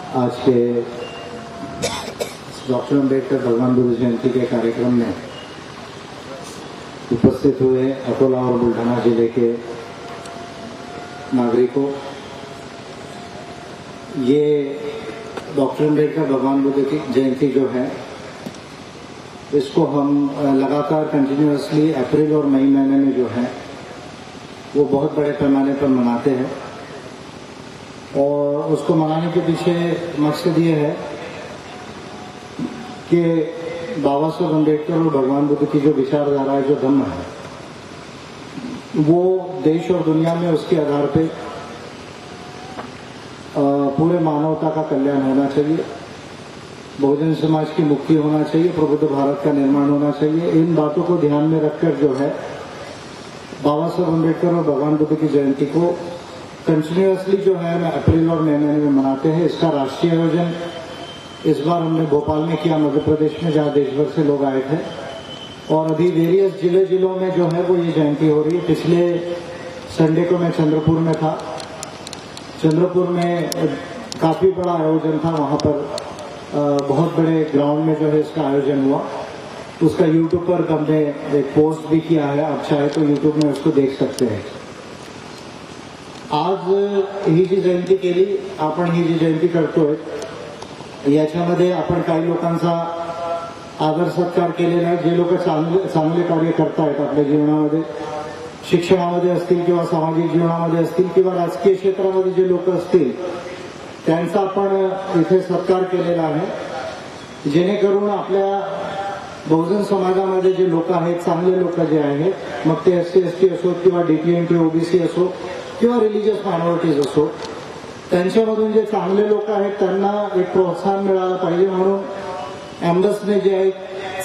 आज के डॉक्टर अम्बेडकर भगवान बुद्ध जयंती के कार्यक्रम में उपस्थित हुए अकोला और बुल्ढाना जिले के नागरिकों, ये डॉक्टर अम्बेडकर भगवान बुद्ध की जयंती जो है इसको हम लगातार कंटिन्यूअसली अप्रैल और मई महीने में जो है वो बहुत बड़े पैमाने पर मनाते हैं। और उसको मनाने के पीछे मकसद ये है कि बाबा साहब अम्बेडकर और भगवान बुद्ध की जो विचारधारा है, जो धम्म है, वो देश और दुनिया में उसके आधार पे पूरे मानवता का कल्याण होना चाहिए, बहुजन समाज की मुक्ति होना चाहिए, प्रबुद्ध भारत का निर्माण होना चाहिए। इन बातों को ध्यान में रखकर जो है बाबा साहब अम्बेडकर और भगवान बुद्ध की जयंती को कंटिन्यूअसली जो है अप्रैल और मई महीने में मनाते हैं। इसका राष्ट्रीय आयोजन इस बार हमने भोपाल में किया, मध्य प्रदेश में, जहां देश भर से लोग आए थे। और अभी वेरियस जिलों में जो है वो ये जयंती हो रही है। पिछले संडे को मैं चंद्रपुर में था। चंद्रपुर में काफी बड़ा आयोजन था, वहां पर बहुत बड़े ग्राउंड में जो है इसका आयोजन हुआ। उसका यूट्यूब पर हमने एक पोस्ट भी किया है, आप चाहे तो यूट्यूब में उसको देख सकते हैं। आज ही जी जयंती केली, आपण ही जी जयंती करतोय याच्यामध्ये आपण काही लोकांचा आदर सत्कार केलेला आहे, जे लोक चांगले कार्य करतायत आपल्या जीवनामध्ये, शिक्षणामध्ये असतील किंवा सामाजिक जीवनामध्ये असतील किंवा राजकीय क्षेत्रामध्ये जे लोक असतील त्यांचा आपण इथे सत्कार केलेला आहे, जेणेकरून आपल्या बहुजन समाजामध्ये जे लोक आहेत, चांगले लोक जे आहेत, मग ते SC ST असो किंवा DPNT OBC असो किंवा रिलिजियस मायनॉरिटीज असो, त्यांच्यामधून जे चांगले लोक आहेत त्यांना एक प्रोत्साहन मिळालं पाहिजे, म्हणून एम्बसने जे आहे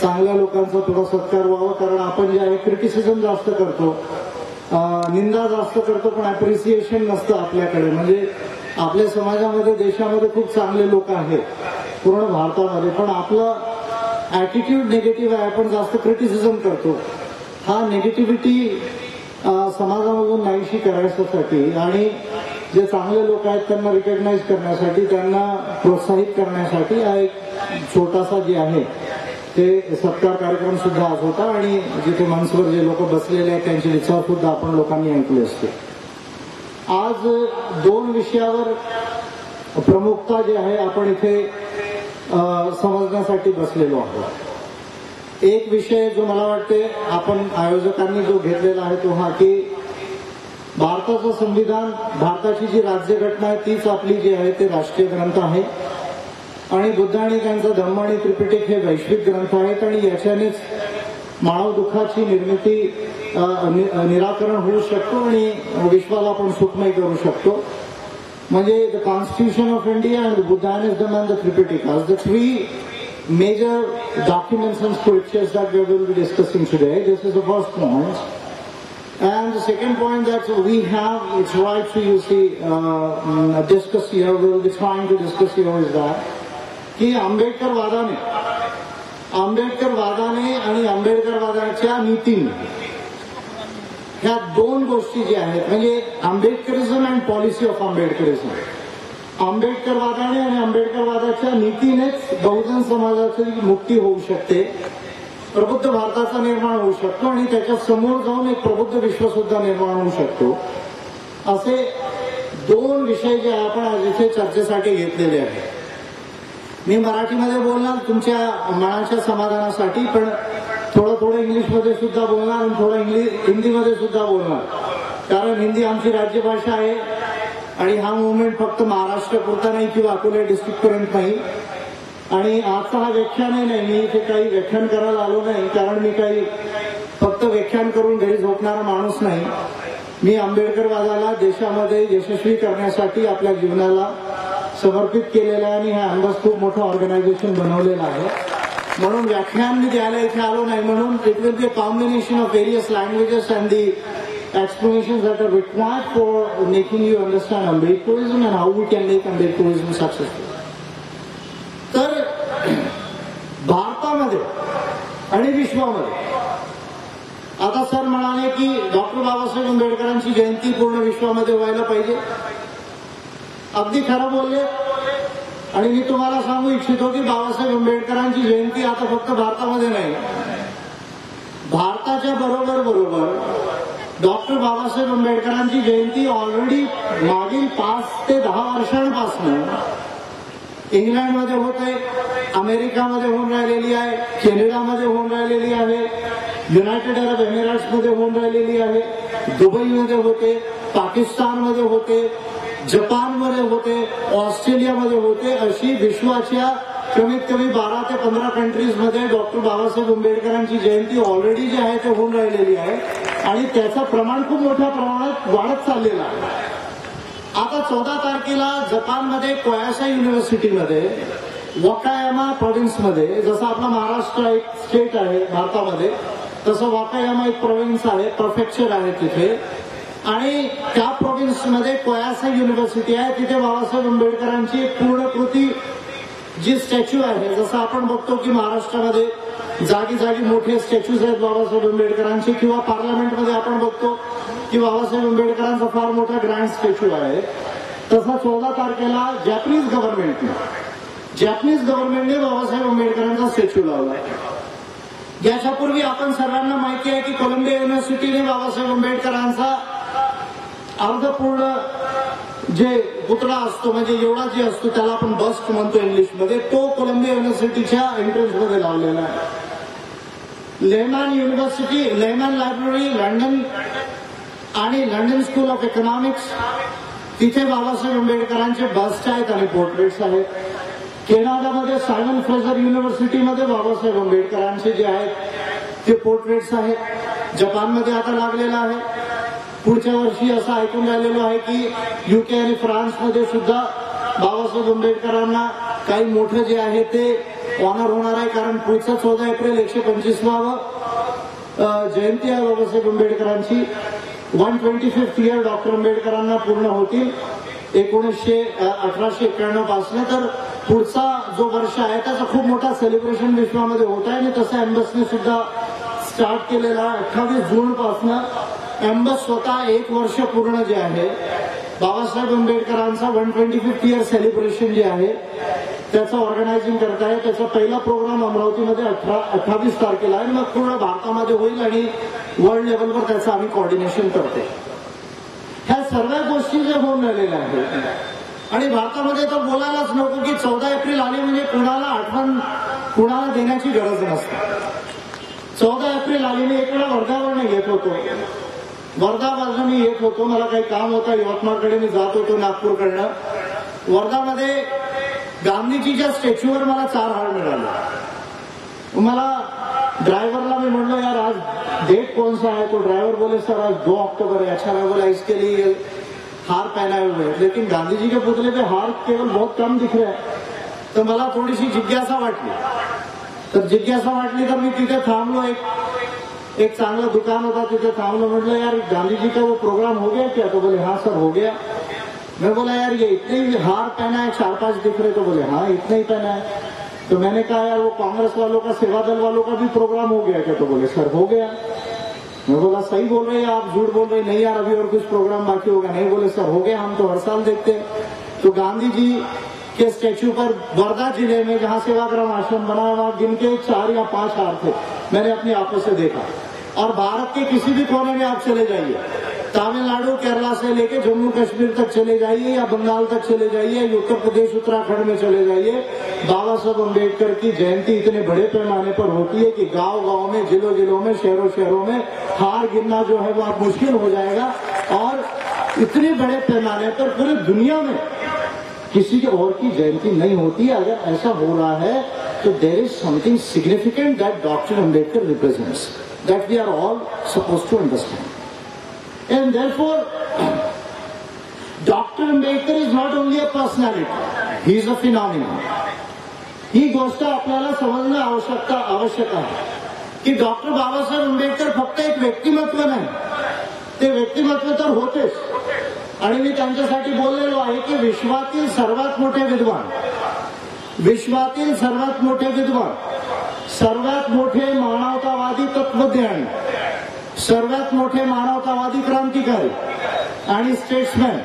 चांगल्या लोकांचा थोडा सत्कार व्हावा। कारण आपण जे आहे क्रिटिसिझम जास्त करतो, निंदा जास्त करतो, पण अप्रिसिएशन नसतं आपल्याकडे। म्हणजे आपल्या समाजामध्ये, देशामध्ये खूप चांगले लोक आहेत पूर्ण भारतामध्ये, पण आपला ऍटिट्यूड निगेटिव्ह आहे, आपण जास्त क्रिटिसिझम करतो। हा निगेटिव्हिटी समाजामधून नाहीशी करायसाठी आणि जे चांगले लोक आहेत त्यांना रिकॉग्नाइज करण्यासाठी, त्यांना प्रोत्साहित करण्यासाठी हा एक छोटासा जे आहे ते सत्कार कार्यक्रम सुद्धा आज होता। आणि जिथे मंचवर जे लोक बसलेले आहेत त्यांची विचार सुद्धा आपण लोकांनी ऐकले असते। आज दोन विषयावर प्रमुखता जे आहे आपण इथे समजण्यासाठी बसलेलो आहोत। एक विषय जो मला वाटते आपण आयोजकांनी जो घेतलेला आहे तो हा की भारताचं संविधान, भारताची जी राज्यघटना आहे तीच आपली जी आहे ते राष्ट्रीय ग्रंथ आहे आणि बुद्ध आणि त्यांचा धम्म आणि त्रिपिटक हे वैश्विक ग्रंथ आहेत आणि याच्यानेच मानव दुःखाची निर्मिती निराकरण होऊ शकतो आणि विश्वाला आपण सुखमय करू शकतो। म्हणजे the constitution of India and Buddhism and the Tripitaka are the three major documents and scriptures that we will be discussing today. This is the first point. And the second point that we have, it's right to you see, discuss here, we will be trying to discuss here is that की आंबेडकर वादाने आणि आंबेडकर वादाच्या नीतीने ह्या दोन गोष्टी ज्या आहेत, म्हणजे आंबेडकरिझम and policy of आंबेडकरिझम, आंबेडकरवादाने आणि आंबेडकरवादाच्या नीतीनेच बहुजन समाजाची मुक्ती होऊ शकते, प्रबुद्ध भारताचा निर्माण होऊ शकतो आणि त्याच्या समोर जाऊन एक प्रबुद्ध विश्व सुद्धा निर्माण होऊ शकतो। असे दोन विषय जे आपण आज इथे चर्चेसाठी घेतलेले आहेत। मी मराठीमध्ये बोलणार तुमच्या मनाच्या समाधानासाठी, पण थोडं इंग्लिशमध्ये सुद्धा बोलणार आणि थोडं हिंदीमध्ये सुद्धा बोलणार, कारण हिंदी आमची राज्यभाषा आहे आणि हा मुवमेंट फक्त महाराष्ट्रापुरता नाही किंवा अकोला डिस्ट्रिक्ट पर्यंत नाही। आणि आजचा हा व्याख्यान नाही, मी इथे काही व्याख्यान करायला आलो नाही, कारण मी काही फक्त व्याख्यान करून घरी झोपणारा माणूस नाही। मी आंबेडकरवादाला देशामध्ये यशस्वी करण्यासाठी आपल्या जीवनाला समर्पित केलेलं आहे आणि हे अंदाज खूप मोठं ऑर्गनायझेशन बनवलेलं आहे, म्हणून व्याख्यान मी द्यायला इथे आलो नाही। म्हणून it will be a combination of various languages and the explanations that are required for making you understand Ambedkarism and how we can make Ambedkarism successful. तर भारतामध्ये आणि विश्वामध्ये आता सर म्हणाले की डॉक्टर बाबासाहेब आंबेडकरांची जयंती पूर्ण विश्वामध्ये व्हायला पाहिजे। अगदी खरं बोलले, आणि मी तुम्हाला सांगू इच्छितो की बाबासाहेब आंबेडकरांची जयंती आता फक्त भारतामध्ये नाही, भारताच्या बरोबर डॉक्टर बाबासाहेब आंबेडकरांची जयंती ऑलरेडी मागील 5 ते 10 वर्षांपासून इंग्लंडमध्ये होते, अमेरिकामध्ये होऊन राहिलेली आहे, कॅनडामध्ये होऊन राहिलेली आहे, युनायटेड अरब एमिरेट्समध्ये होऊन राहिलेली आहे, दुबईमध्ये होते, पाकिस्तानमध्ये होते, जपानमध्ये होते, ऑस्ट्रेलियामध्ये होते, अशी विश्वाच्या कमीत कमी 12 ते 15 कंट्रीजमध्ये डॉक्टर बाबासाहेब आंबेडकरांची जयंती ऑलरेडी जी आहे ते होऊन राहिलेली आहे आणि त्याचं प्रमाण खूप मोठ्या प्रमाणात वाढत चाललेलं आहे. आता 14 तारखेला जपानमध्ये कोयासा युनिव्हर्सिटीमध्ये वाकायामा प्रोव्हिन्समध्ये, जसं आपला महाराष्ट्र एक स्टेट आहे भारतामध्ये, तसं वाकायामा एक प्रोव्हिन्स आहे, प्रोफेक्चर आहे तिथे, आणि त्या प्रोव्हिन्समध्ये कोयासा युनिव्हर्सिटी आहे. तिथे बाबासाहेब आंबेडकरांची एक पूर्णकृती जी स्टॅच्यू आहे, जसं आपण बघतो की महाराष्ट्रामध्ये जागी जागी मोठे स्टॅच्यूज आहेत बाबासाहेब आंबेडकरांचे, किंवा पार्लमेंटमध्ये आपण बघतो की बाबासाहेब आंबेडकरांचा फार मोठा ग्रँड स्टॅच्यू आहे, तसा 14 तारखेला जॅपनीज गव्हर्नमेंटने बाबासाहेब आंबेडकरांचा स्टॅच्यू लावला. याच्यापूर्वी आपण सर्वांना माहिती आहे की कोलंबिया युनिव्हर्सिटीने बाबासाहेब आंबेडकरांचा अर्धपूर्ण जे पुतळा असतो, म्हणजे एवढा जे असतो त्याला आपण बस्ट म्हणतो इंग्लिशमध्ये, तो कोलंबिया युनिव्हर्सिटीच्या एंट्रन्समध्ये लावलेला आहे. लेहमॅन लायब्ररी लंडन आणि लंडन स्कूल ऑफ इकॉनॉमिक्स, तिथे बाबासाहेब आंबेडकरांचे बस्ट आहेत आणि पोर्ट्रेट्स आहेत. कॅनडामध्ये सायमन फ्रेझर युनिव्हर्सिटीमध्ये बाबासाहेब आंबेडकरांचे जे आहेत ते पोर्ट्रेट्स आहेत. जपानमध्ये आता लागलेला आहे. पुढच्या वर्षी असं ऐकून राहिलेलो आहे की UK आणि फ्रान्समध्ये सुद्धा बाबासाहेब आंबेडकरांना काही मोठं जे आहे ते ऑनर होणार आहे, कारण पुढचं 14 एप्रिल 125वा जयंती आहे बाबासाहेब आंबेडकरांची. 125th इयर डॉक्टर आंबेडकरांना पूर्ण होतील 1891 पासून. तर पुढचा जो वर्ष आहे त्याचा खूप मोठा सेलिब्रेशन विश्वामध्ये होत आहे आणि तसं एम्बसने सुद्धा स्टार्ट केलेला आहे. 28 जून पासून एम्बस स्वतः 1 वर्ष पूर्ण जे आहे बाबासाहेब आंबेडकरांचा 125th इयर सेलिब्रेशन जे आहे त्याचं ऑर्गनायझिंग करत आहे. त्याचा पहिला प्रोग्राम अमरावतीमध्ये 28 तारखेला आहे आणि मग पूर्ण भारतामध्ये होईल आणि वर्ल्ड लेवलवर त्याचं आम्ही कोऑर्डिनेशन करतो. ह्या सर्व गोष्टी ज्या होऊन राहिलेल्या आहेत आणि भारतामध्ये तर बोलायलाच नको की 14 एप्रिल आली म्हणजे कुणाला देण्याची गरज नसते. 14 एप्रिल आली, मी एक वेळा वर्धावरने येत होतो, वर्धापासून मी येत होतो, मला काही काम होतं, यवतमाळकडे मी जात होतो नागपूरकडनं. वर्धामध्ये गांधीजीच्या स्टॅच्यूवर मला 4 हार मिळाले. मला ड्रायव्हरला मी म्हणलो यार आज डेट कौन सा है, तो ड्राइवर बोले सर आज 2 अक्टूबर है. अच्छा, मैं बोला इसके लिए हार पहनाए हुए हैं, लेकिन गांधी जी के पुतले पे हार केवल बहुत कम दिख रहे हैं. तर मला थोडीशी जिज्ञासा वाटली. तर मी तिथे थांबलो. एक चांगलं दुकान होता, तिथे थांबलो. म्हटलं यार गांधी जी का वो प्रोग्राम हो गया क्या? तो बोले हाँ सर हो गया. मैं बोला यार ये इतने ही हार पहना है, 4-5 दिख रहे. तो बोले हाँ इतना ही पहना है. तो मैंने कहा यार वो कांग्रेस वालों का, सेवा दल वालों का भी प्रोग्राम हो गया क्या? तो बोले सर हो गया. मैं बोला सही बोल रहे हैं आप, झूठ बोल रहे नहीं यार अभी और कुछ प्रोग्राम बाकी होगा. नहीं, बोले सर हो गया, हम तो हर साल देखते हैं. तो गांधी जी के स्टैच्यू पर वर्धा जिले में जहां सेवाग्राम आश्रम बना वहां गिनके 4 या 5 हार थे, मैंने अपनी आंखों से देखा. और भारत के किसी भी कोने में आप चले जाइए, तमिलनाडु केरला से लेके जम्मू कश्मीर तक चले जाइए या बंगाल तक चले जाइए, उत्तर प्रदेश उत्तराखंड में चले जाइए, बाबा साहब अम्बेडकर की जयंती इतने बड़े पैमाने पर होती है कि गांव-गांव में, जिलों-जिलों में, शहरों-शहरों में हार गिनना जो है वो आप मुश्किल हो जाएगा. और इतने बड़े पैमाने पर पूरी दुनिया में किसी की और की जयंती नहीं होती है. अगर ऐसा हो रहा है तो there is something significant that doctor Ambedkar represents, that we are all supposed to understand. And therefore, Dr. Ambedkar is not only a personality, he is a phenomenon. ही गोष्ट आपल्याला समजणं आवश्यक आहे की डॉक्टर बाबासाहेब आंबेडकर फक्त एक व्यक्तिमत्व नाही, ते व्यक्तिमत्व तर होतेच. आणि मी त्यांच्यासाठी बोललेलो आहे की विश्वातील सर्वात मोठे विद्वान, सर्वात मोठे मानवतावादी तत्वज्ञानी, सर्वात मोठे मानवतावादी क्रांतिकारी आणि स्टेट्समॅन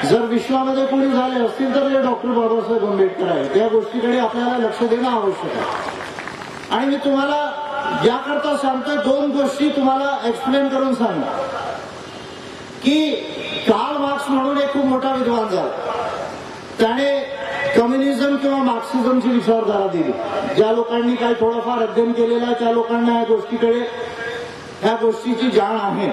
जर विश्वामध्ये कोणी झाले असतील तर ते डॉक्टर बाबासाहेब आंबेडकर आहे. त्या गोष्टीकडे आपल्याला लक्ष देणं आवश्यक आहे. आणि मी तुम्हाला याकरता सांगतोय, दोन गोष्टी तुम्हाला एक्सप्लेन करून सांगणार की कार्ल मार्क्स म्हणून एक खूप मोठा विद्वान झाला. त्याने कम्युनिझम किंवा मार्क्सिझमची विचारधारा दिली. ज्या लोकांनी काही थोडंफार अध्ययन केलेलं आहे त्या लोकांना ह्या गोष्टीची जाण आहे.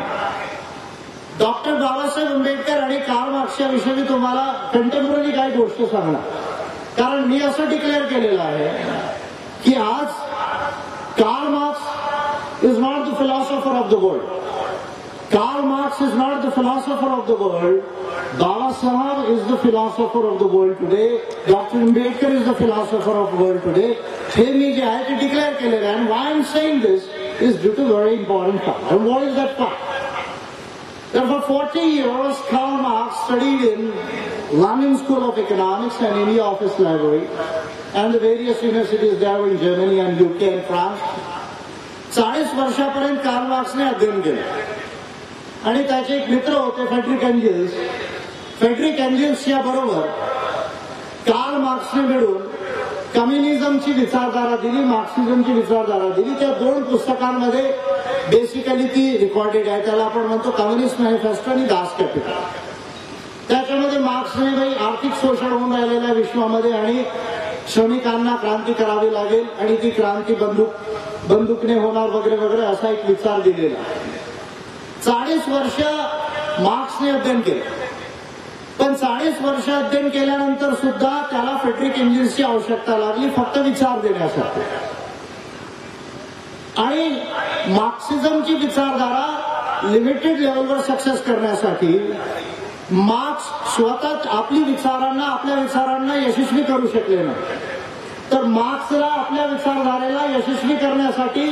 डॉक्टर बाबासाहेब आंबेडकर आणि कार्ल मार्क्सच्या विषयी मी तुम्हाला कंटेम्पररी काही गोष्ट सांगणार. कारण मी असं डिक्लेअर केलेलं आहे की आज Karl Marx is not the philosopher of the world. Karl Marx is not the philosopher of the world. Baba Saheb is the philosopher of the world today. Dr. Ambedkar is the philosopher of the world today. हे मी जे आहे ते declare केलेलं आहे. And why I'm saying this is due to very important fact. And what is that fact? That for 40 years Karl Marx studied in London School of Economics and India Office Library and the various universities there in Germany and UK and France. 40 वर्षापर्यंत Carl मार्क्सने अध्ययन केलं. आणि त्याचे एक मित्र होते Frederick angels. Frederick angels या बरोबर कार्ल मार्क्सने मिळून कम्युनिझमची विचारधारा दिली, मार्क्सिझमची विचारधारा दिली. त्या दोन पुस्तकांमध्ये बेसिकली ती रेकॉर्डेड आहे. त्याला आपण म्हणतो कम्युनिस्ट मॅनिफेस्टो आणि दास कॅपिटल. त्याच्यामध्ये मार्क्सने बाई आर्थिक शोषण होऊन राहिलेल्या विश्वामध्ये आणि श्रमिकांना क्रांती करावी लागेल आणि ती क्रांती बंदुकने होणार वगैरे वगैरे असा एक विचार दिलेला. 40 वर्ष मार्क्सने अध्ययन केलं. पण 40 वर्ष अध्ययन केल्यानंतर सुद्धा त्याला फ्रेडरिक एंजेल्सची आवश्यकता लागली फक्त विचार देण्यासाठी. आणि मार्क्सिझमची विचारधारा लिमिटेड लेवलवर सक्सेस करण्यासाठी मार्क्स स्वतः आपल्या विचारांना यशस्वी करू शकले नाही. तर मार्क्सला आपल्या विचारधारेला यशस्वी करण्यासाठी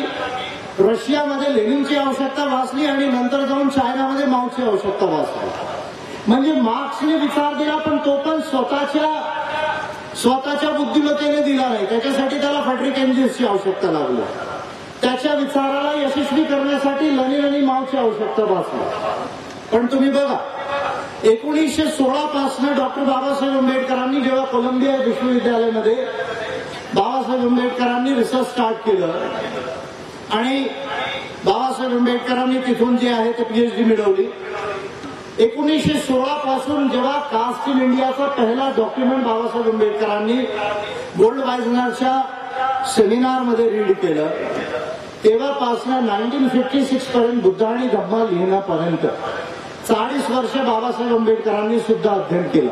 रशियामध्ये लेनिनची आवश्यकता भासली आणि नंतर जाऊन चायनामध्ये माओची आवश्यकता भासली. म्हणजे मार्क्सने विचार दिला पण तो पण स्वतःच्या बुद्धिमत्तेने दिला नाही. त्याच्यासाठी त्याला फ्रेडरिक एंजेल्सची आवश्यकता लागली. त्याच्या विचाराला यशस्वी करण्यासाठी लेनिन आणि माओची आवश्यकता भासली. पण तुम्ही बघा 1916 पासून डॉक्टर बाबासाहेब आंबेडकरांनी जेव्हा कोलंबिया विश्वविद्यालयामध्ये बाबासाहेब आंबेडकरांनी रिसर्च स्टार्ट केलं आणि बाबासाहेब आंबेडकरांनी तिथून जे आहे ते पीएचडी मिळवली. 1916 पासून जेव्हा कास्ट इन इंडियाचा पहिला डॉक्युमेंट बाबासाहेब आंबेडकरांनी गोल्ड वायझनरच्या सेमिनारमध्ये रीड केलं तेव्हापासून 1956 पर्यंत बुद्ध आणि धम्मा लिहिण्यापर्यंत 40 वर्ष बाबासाहेब आंबेडकरांनी सुद्धा अध्ययन केलं.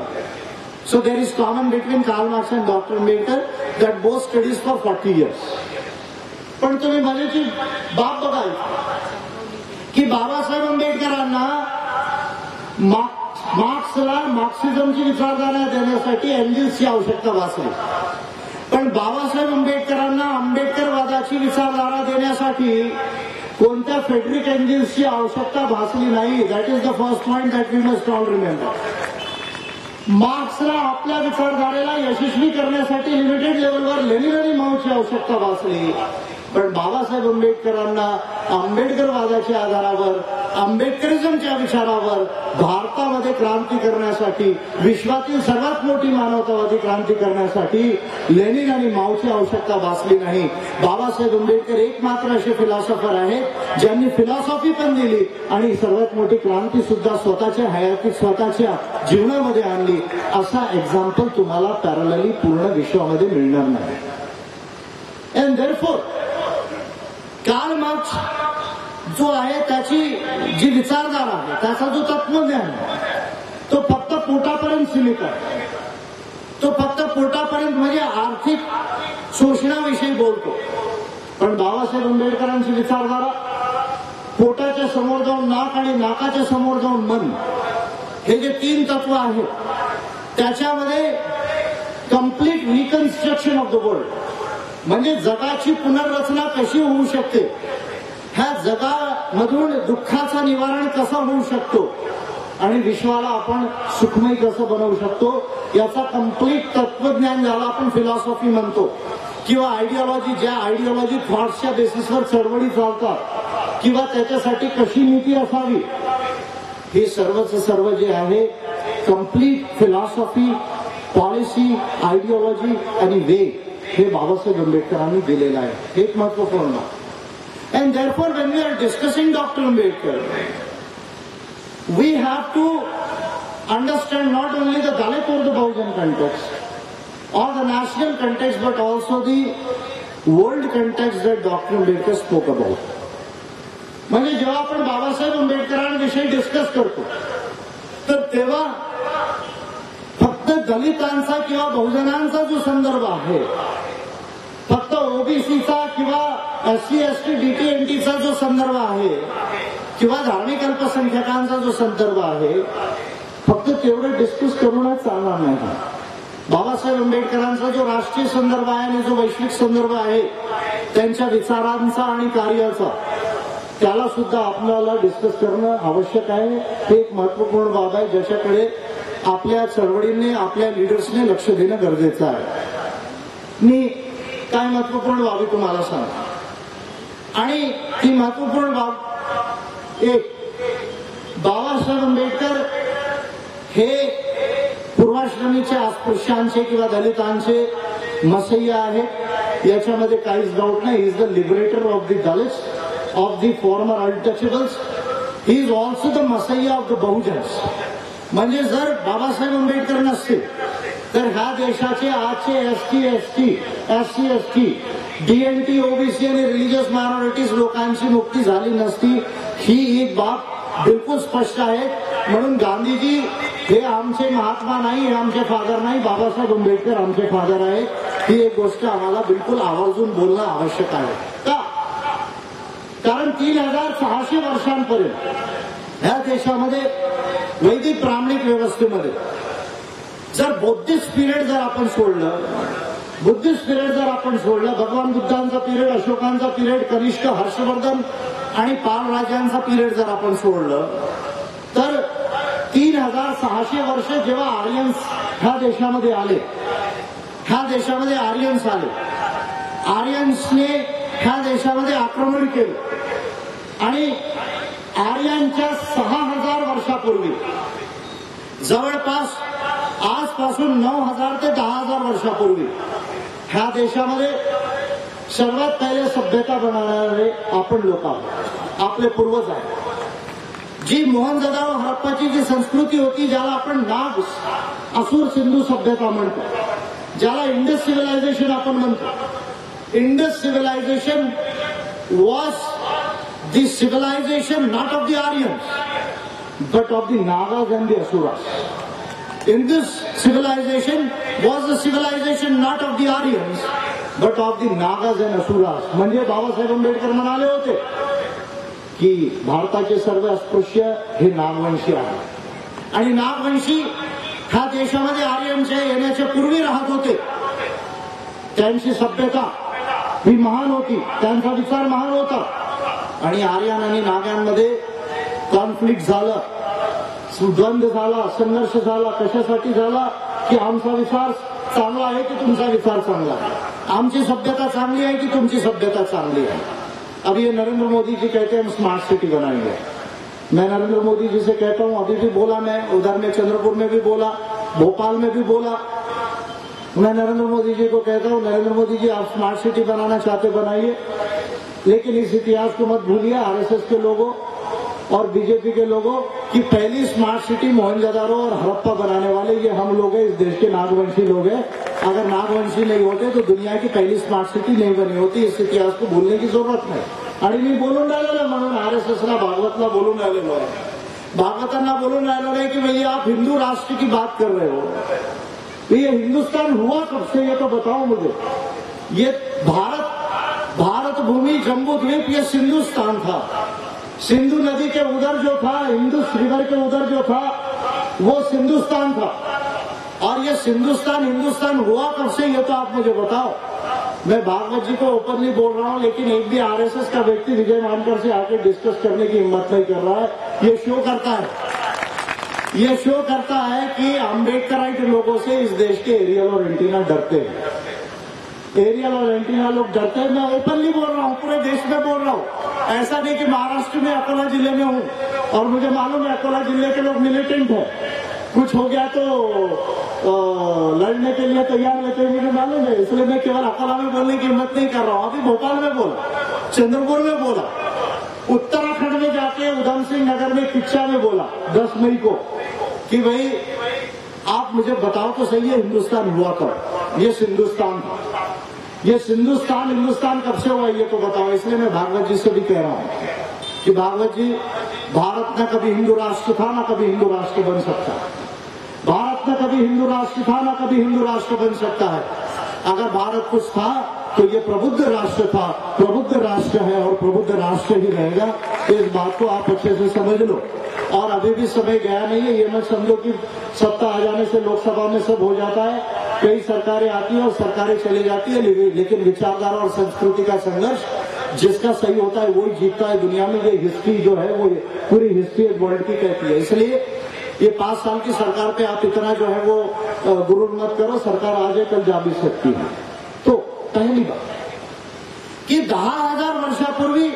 So there is common between Karl Marx and doctor Ambedkar that both studies for 40 years. पण तुम्ही मजेची बाब बघाल की बाबासाहेब आंबेडकरांना मार्क्सला मार्क्सिझमची विचारधारा देण्यासाठी एंजेल्सची आवश्यकता भासली. पण बाबासाहेब आंबेडकरांना आंबेडकरवादाची विचारधारा देण्यासाठी कोणत्या फ्रेडरिक एंजेल्सची आवश्यकता भासली नाही. That is the first point that we must all remember. मार्क्सला आपल्या विचारधारेला यशस्वी करण्यासाठी लिमिटेड लेवलवर लेनिन आणि माओची आवश्यकता भासली. पण बाबासाहेब आंबेडकरांना आंबेडकरवादाच्या आधारावर आंबेडकरिझमच्या विचारावर भारतामध्ये क्रांती करण्यासाठी विश्वातील सर्वात मोठी मानवतावादी क्रांती करण्यासाठी लेनिन आणि माओची आवश्यकता भासली नाही. बाबासाहेब आंबेडकर एकमात्र असे फिलॉसॉफर आहेत ज्यांनी फिलॉसॉफी पण दिली आणि सर्वात मोठी क्रांती सुद्धा स्वतःच्या हयातीत स्वतःच्या जीवनामध्ये आणली. असा एक्झाम्पल तुम्हाला पॅरलली पूर्ण विश्वामध्ये मिळणार नाही. अँड देअरफॉर कार्ल मार्क्स जो आहे त्याची जी विचारधारा आहे त्याचा जो तत्वज्ञान आहे तो फक्त पोटापर्यंत सीमित आहे. तो फक्त पोटापर्यंत म्हणजे आर्थिक शोषणाविषयी बोलतो. पण बाबासाहेब आंबेडकरांची विचारधारा पोटाच्या समोर जाऊन नाक आणि नाकाच्या समोर जाऊन मन हे जे 3 तत्व आहेत त्याच्यामध्ये complete reconstruction of the world म्हणजे जगाची पुनर्रचना कशी होऊ शकते, ह्या जगामधून दुःखाचं निवारण कसं होऊ शकतो आणि विश्वाला आपण सुखमय कसं बनवू शकतो याचा कम्प्लीट तत्वज्ञान ज्याला आपण फिलॉसॉफी म्हणतो किंवा आयडिओलॉजी, ज्या आयडिओलॉजी थॉट्सच्या बेसिसवर चळवळी चालतात किंवा त्याच्यासाठी कशी नीती असावी हे सर्वच सर्व जे आहे कंप्लीट फिलॉसॉफी, पॉलिसी, आयडिओलॉजी आणि वे हे बाबासाहेब आंबेडकरांनी दिलेलं आहे. हे एक महत्वपूर्ण. And therefore when we are discussing doctor Ambedkar, we have to understand not only the Dalit or the Bahujan context or the national context, but also the world context that Dr. Ambedkar spoke about. म्हणजे जेव्हा आपण Babasaheb आंबेडकरांविषयी discuss करतो तर तेव्हा फक्त दलितांचा किंवा बहुजनांचा जो संदर्भ आहे, फक्त ओबीसीचा किंवा एससी एसटी डीटीएनटीचा जो संदर्भ आहे किंवा धार्मिक अल्पसंख्याकांचा जो संदर्भ आहे, फक्त तेवढं डिस्कस करूनच चालणार नाही. बाबासाहेब आंबेडकरांचा जो राष्ट्रीय संदर्भ आहे आणि जो वैश्विक संदर्भ आहे, त्यांच्या विचारांचा आणि कार्याचा, त्याला सुद्धा आपल्याला डिस्कस करणं आवश्यक आहे. हे एक महत्वपूर्ण बाब आहे ज्याच्याकडे आपल्या चळवळीने, आपल्या लिडर्सने लक्ष देणं गरजेचं आहे. मी काय महत्वपूर्ण बाबी तुम्हाला सांगतो, आणि ती महत्वपूर्ण बाब एक, बाबासाहेब आंबेडकर हे पूर्वाश्रमीचे, अस्पृश्यांचे किंवा दलितांचे मसैया आहेत, याच्यामध्ये काहीच डाऊट नाही. He is the liberator of the Dalits, of the former untouchables. He is also the messiah of the Bahujans. म्हणजे जर बाबासाहेब आंबेडकर नसते तर ह्या देशाचे आजचे एससी एसटी डीएनटी, ओबीसी आणि रिलिजियस मायनॉरिटीज लोकांची मुक्ती झाली नसती. ही एक बाब बिलकुल स्पष्ट आहे. म्हणून गांधीजी हे आमचे महात्मा नाही, हे आमचे फादर नाही, बाबासाहेब आंबेडकर आमचे फादर आहेत. ही एक गोष्ट आम्हाला बिलकुल आवर्जून बोलणं आवश्यक आहे. का? कारण 3600 वर्षांपर्यंत ह्या देशामध्ये वैदिक ब्राह्मणिक व्यवस्थेमध्ये जर बुद्धिस्ट पिरियड जर आपण सोडलं, भगवान बुद्धांचा पिरियड, अशोकांचा पिरियड, कनिष्क, हर्षवर्धन आणि पाल राजांचा पिरियड जर आपण सोडलं, तर 3600 वर्ष जेव्हा आर्यन्स ह्या देशामध्ये आले, आर्यन्सने ह्या देशामध्ये आक्रमण केलं आणि आर्यांच्या 6000 वर्षापूर्वी, जवळपास आजपासून 9000 ते 10000 वर्षापूर्वी ह्या देशामध्ये सर्वात पहिले सभ्यता बनवणारे आपण लोक आहोत, आपले पूर्वज आहेत. जी मोहनजोदडो हरप्पाची जी संस्कृती होती, ज्याला आपण नाग असुर सिंधू सभ्यता म्हणतो, ज्याला इंडस सिव्हिलायझेशन आपण म्हणतो. Indus civilisation was the civilisation not of the Aryans but of the Nagas and the Asuras. Indus civilization was the civilization not of the Aryans but of the Nagas and Asuras. म्हणजे बाबासाहेब आंबेडकर म्हणाले होते की भारताचे सर्व अस्पृश्य हे नागवंशी आहेत आणि नागवंशी ह्या देशामध्ये आर्यनच्या येण्याच्या पूर्वी राहत होते. त्यांची सभ्यता ही महान होती, त्यांचा विचार महान होता आणि आर्यन आणि नागांमध्ये कॉन्फ्लिक्ट झालं, द्वंद्व झाला, संघर्ष झाला. कशासाठी झाला? की आमचा विचार चांगला आहे की तुमचा विचार चांगला आहे, आमची सभ्यता चांगली आहे की तुमची सभ्यता चांगली आहे. अभी ये नरेंद्र मोदी जी कहते हैं हम स्मार्ट सिटी बनाएंगे. मैं नरेंद्र मोदी जी से कहता हूं, अभी भी बोला, मैं उधर में चंद्रपुर में भी बोला, भोपाल में भी बोला. मैं नरेंद्र मोदी जी को कहता हूं, नरेंद्र मोदी जी आप स्मार्ट सिटी बनाना चाहते बनाइए, लेकिन इस इतिहास को मत भूलिए आरएसएस के लोगों और बीजेपी के लोगों की पहली स्मार्ट सिटी मोहनजोदड़ो और हड़प्पा बनाने वाले ये हम लोग हैं, इस देश के नागवंशी लोग हैं. अगर नागवंशी नहीं होते तो दुनिया की पहली स्मार्ट सिटी नहीं बनी होती. इस इतिहास को भूलने की जरूरत नाही. आणि मी बोलून राहिलेलो म्हणून आरएसएसला, भागवतला बोलून राहिलेलो आहे, भागवतांना बोलून राहिलेलो आहे की भैया आप हिंदू राष्ट्र की बात कर रहे हो, तो ये हिंदुस्तान हुआ कब से, ये तो बताओ मुझे. ये भारत भूमि जम्बू द्वीप ये सिंधुस्तान था. सिंधु नदी के उधर जो था, इंडस रिवर के उधर जो था, वो सिंधुस्तान था. और ये हिंदुस्तान हुआ कब से, ये तो आप मुझे बताओ. मैं भागवत जी को ओपनली बोल रहा हूं, लेकिन एक भी आरएसएस का व्यक्ति विजय मानकर से आके डिस्कस करने की हिम्मत नहीं कर रहा है. ये शो करता है कि अम्बेडकराइट लोगों से इस देश के एरियल और एंटीना डरते हैं. एरियल और एंटीना लोग डरते हैं. मैं ओपनली बोल रहा हूं, पूरे देश में बोल रहा हूं. ऐसा नहीं कि महाराष्ट्र में अकोला जिले में हूं और मुझे मालूम है अकोला जिले के लोग मिलिटेंट हैं. कुछ हो गया तो लड़ने के लिए तैयार रहते हैं, मुझे मालूम है। इसलिए मैं केवल अकोला में बोलने की हिम्मत नहीं कर रहा हूं। अभी भोपाल में बोला, चंद्रपुर में बोला, उत्तराखंड में जाके उधम सिंह नगर में किच्चा में बोला 10 मई को कि भाई आप मुझे बताओ तो सही है हिंदुस्तान हुआ कब? ये हिंदुस्तान था, ये हिंदुस्तान कब से हुआ ये तो बताओ। इसलिए मैं भागवत जी से भी कह रहा हूं कि भागवत जी, भारत न कभी हिंदू राष्ट्र था, न कभी हिंदू राष्ट्र बन सकता। भारत न कभी हिंदू राष्ट्र था, न कभी हिंदू राष्ट्र बन सकता है। अगर भारत कुछ था तो ये प्रबुद्ध राष्ट्र था, प्रबुद्ध राष्ट्र है और प्रबुद्ध राष्ट्र ही रहेगा। इस बात को आप अच्छे से समझ लो। और अभी भी समय गया नहीं है, ये मत समझो कि सत्ता आ जाने से लोकसभा में सब हो जाता है। कई सरकारें आती है और सरकारें चली जाती है, लेकिन विचारधारा और संस्कृति का संघर्ष जिसका सही होता है वही जीतता है दुनिया में। ये हिस्ट्री जो है वो पूरी हिस्ट्री वर्ल्ड की कहती है। इसलिए ये 5 साल की सरकार पे आप इतना जो है वो गुरूर मत करो। सरकार आज है कल जा भी सकती है। तो पहिली बात की 10,000 वर्षापूर्वी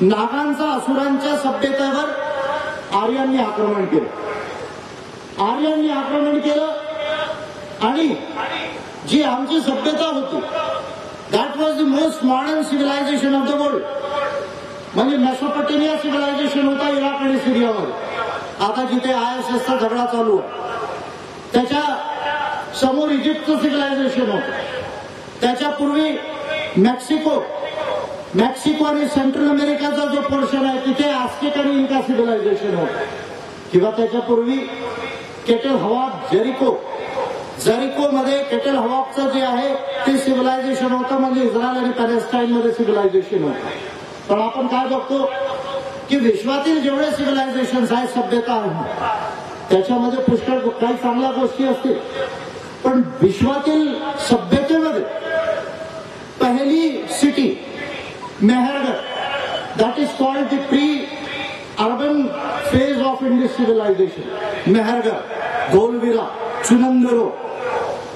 नागांचा असुरांच्या सभ्यतेवर आर्यांनी आक्रमण केलं। आर्यांनी आक्रमण केलं आणि जी आमची सभ्यता होती that was the most modern civilisation of the world. म्हणजे मेसोपोटेमिया सिव्हिलायझेशन होता इराक आणि सिरियामध्ये। आता जिथे ISSचा झगडा चालू आहे त्याच्या समोर इजिप्तचं सिव्हिलायझेशन होतं। त्याच्यापूर्वी मेक्सिको आणि सेंट्रल अमेरिकाचा जो पोर्शन आहे तिथे आस्टेक आणि इन्का सिव्हिलायझेशन होतं। किंवा त्याच्यापूर्वी केटल हवाब जरिको मध्ये केटल हवाबचं जे आहे ते सिव्हिलायझेशन होतं, म्हणजे इस्रायल आणि पॅलेस्टाईन मध्ये सिव्हिलायझेशन होतं। पण आपण काय बघतो की विश्वातील जेवढे सिव्हिलायझेशन आहेत, सभ्यता आहे, त्याच्यामध्ये पुष्कळ काही चांगल्या गोष्टी असतील, पण विश्वातील सभ्यतेमध्ये पहिली city Mehrgarh, that is called the pre urban phase of Indus civilisation. Mehrgarh, Dholavira, Chanhudaro,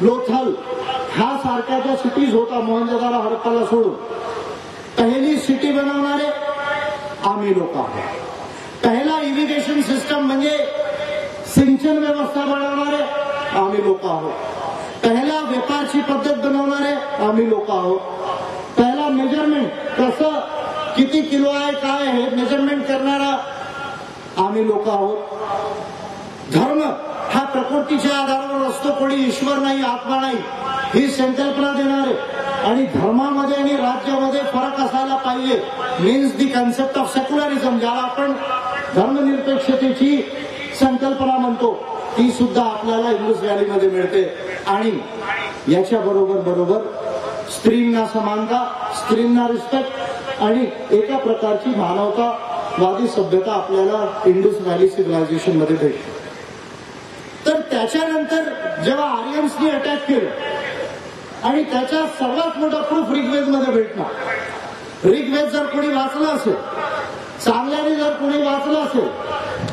Lothal ह्या सारख्या ज्या सिटीज होता मोहनजोदारो हडप्पाला सोडून, पहिली सिटी बनवणारे आम्ही लोक आहोत। पहिला इरिगेशन सिस्टम म्हणजे सिंचन व्यवस्था बनवणारे आम्ही लोक आहोत। पहिला व्यापारची पद्धत बनवणारे आम्ही लोक आहोत। पहिला मेजरमेंट कसं किती किलो आहे काय हे मेजरमेंट करणारा आम्ही लोक आहोत। धर्म हा प्रकृतीच्या आधारावर असतो, कोणी ईश्वर नाही, आत्मा नाही ही संकल्पना देणारे, आणि धर्मामध्ये आणि राज्यामध्ये फरक असायला पाहिजे means the concept of secularism, ज्याला आपण धर्मनिरपेक्षतेची संकल्पना म्हणतो, ती सुद्धा आपल्याला इंडस व्हॅलीमध्ये मिळते। आणि याच्या बरोबर स्त्रींना समानता, स्त्रींना रिस्पेक्ट आणि एका प्रकारची मानवतावादी सभ्यता आपल्याला इंडस व्हॅली सिव्हिलायझेशन मध्ये भेटते। तर त्याच्यानंतर जेव्हा आर्यन्सनी अटॅक केलं आणि त्याचा सर्वात मोठा प्रूफ ऋग्वेदमध्ये भेटणार। ऋग्वेद जर कोणी वाचलं असेल, चांगल्याने जर कोणी वाचलं असेल,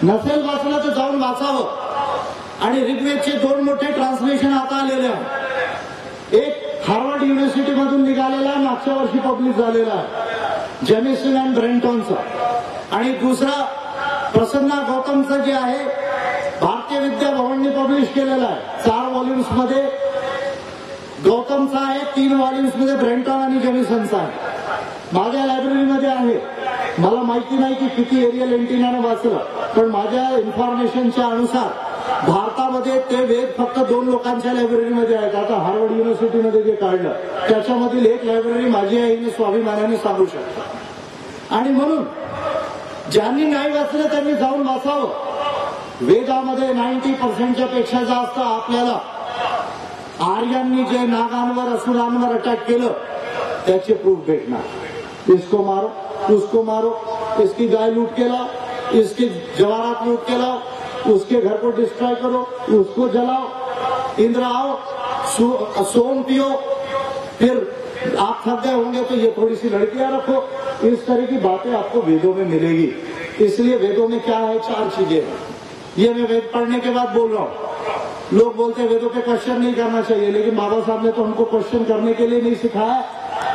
नसेल वाचलं तर जाऊन वाचावं। आणि ऋग्वेदचे 2 मोठे ट्रान्सलेशन आता आलेले आहेत। एक हार्वर्ड युनिव्हर्सिटीमधून निघालेला आहे, मागच्या वर्षी पब्लिश झालेला आहे, जेमिसन अँड ब्रेंटॉनचा, आणि दुसरा प्रसन्ना गौतमचं जे आहे भारतीय विद्या भवनने पब्लिश केलेला आहे 4 व्हॉल्युम्स मध्ये। गौतमचा आहे 3 व्हॉल्युम्स मध्ये, ब्रेंटॉन आणि जेमिसनचा आहे। माझ्या लायब्ररीमध्ये आहे। मला माहिती नाही की किती एरियल एंटिनाने वाचलं, पण माझ्या इन्फॉर्मेशनच्या अनुसार भारतामध्ये ते वेद फक्त 2 लोकांच्या लायब्ररीमध्ये आहेत। आता हार्वर्ड युनिव्हर्सिटीमध्ये जे काढलं त्याच्यामधील एक लायब्ररी माझी आहे, ही स्वाभिमानाने सांगू शकतो। आणि म्हणून ज्यांनी नाही वाचलं त्यांनी जाऊन वाचावं। वेदामध्ये 90% पेक्षा जास्त आपल्याला आर्यांनी जे नागांवर असुरांवर अटॅक केलं त्याचे प्रूफ भेटणार। इसको मारो, उसको मारो, इसकी गाय लूट के लाओ, इसके जवाहरात लूट के लाओ, उसके घर को डिस्ट्रॉय करो, उसको जलाओ, इंद्र आओ, सोम पियो, फिर आप थक गए होंगे तो ये थोड़ी सी लड़कियां रखो। इस तरह की बातें आपको वेदों में मिलेगी। इसलिए वेदों में क्या है, 4 चीजें हैं। ये मैं वेद पढ़ने के बाद बोल रहा हूं। लोग बोलते हैं वेदों पे क्वेश्चन नहीं करना चाहिए, लेकिन बाबा साहब ने तो हमको क्वेश्चन करने के लिए नहीं सिखाया।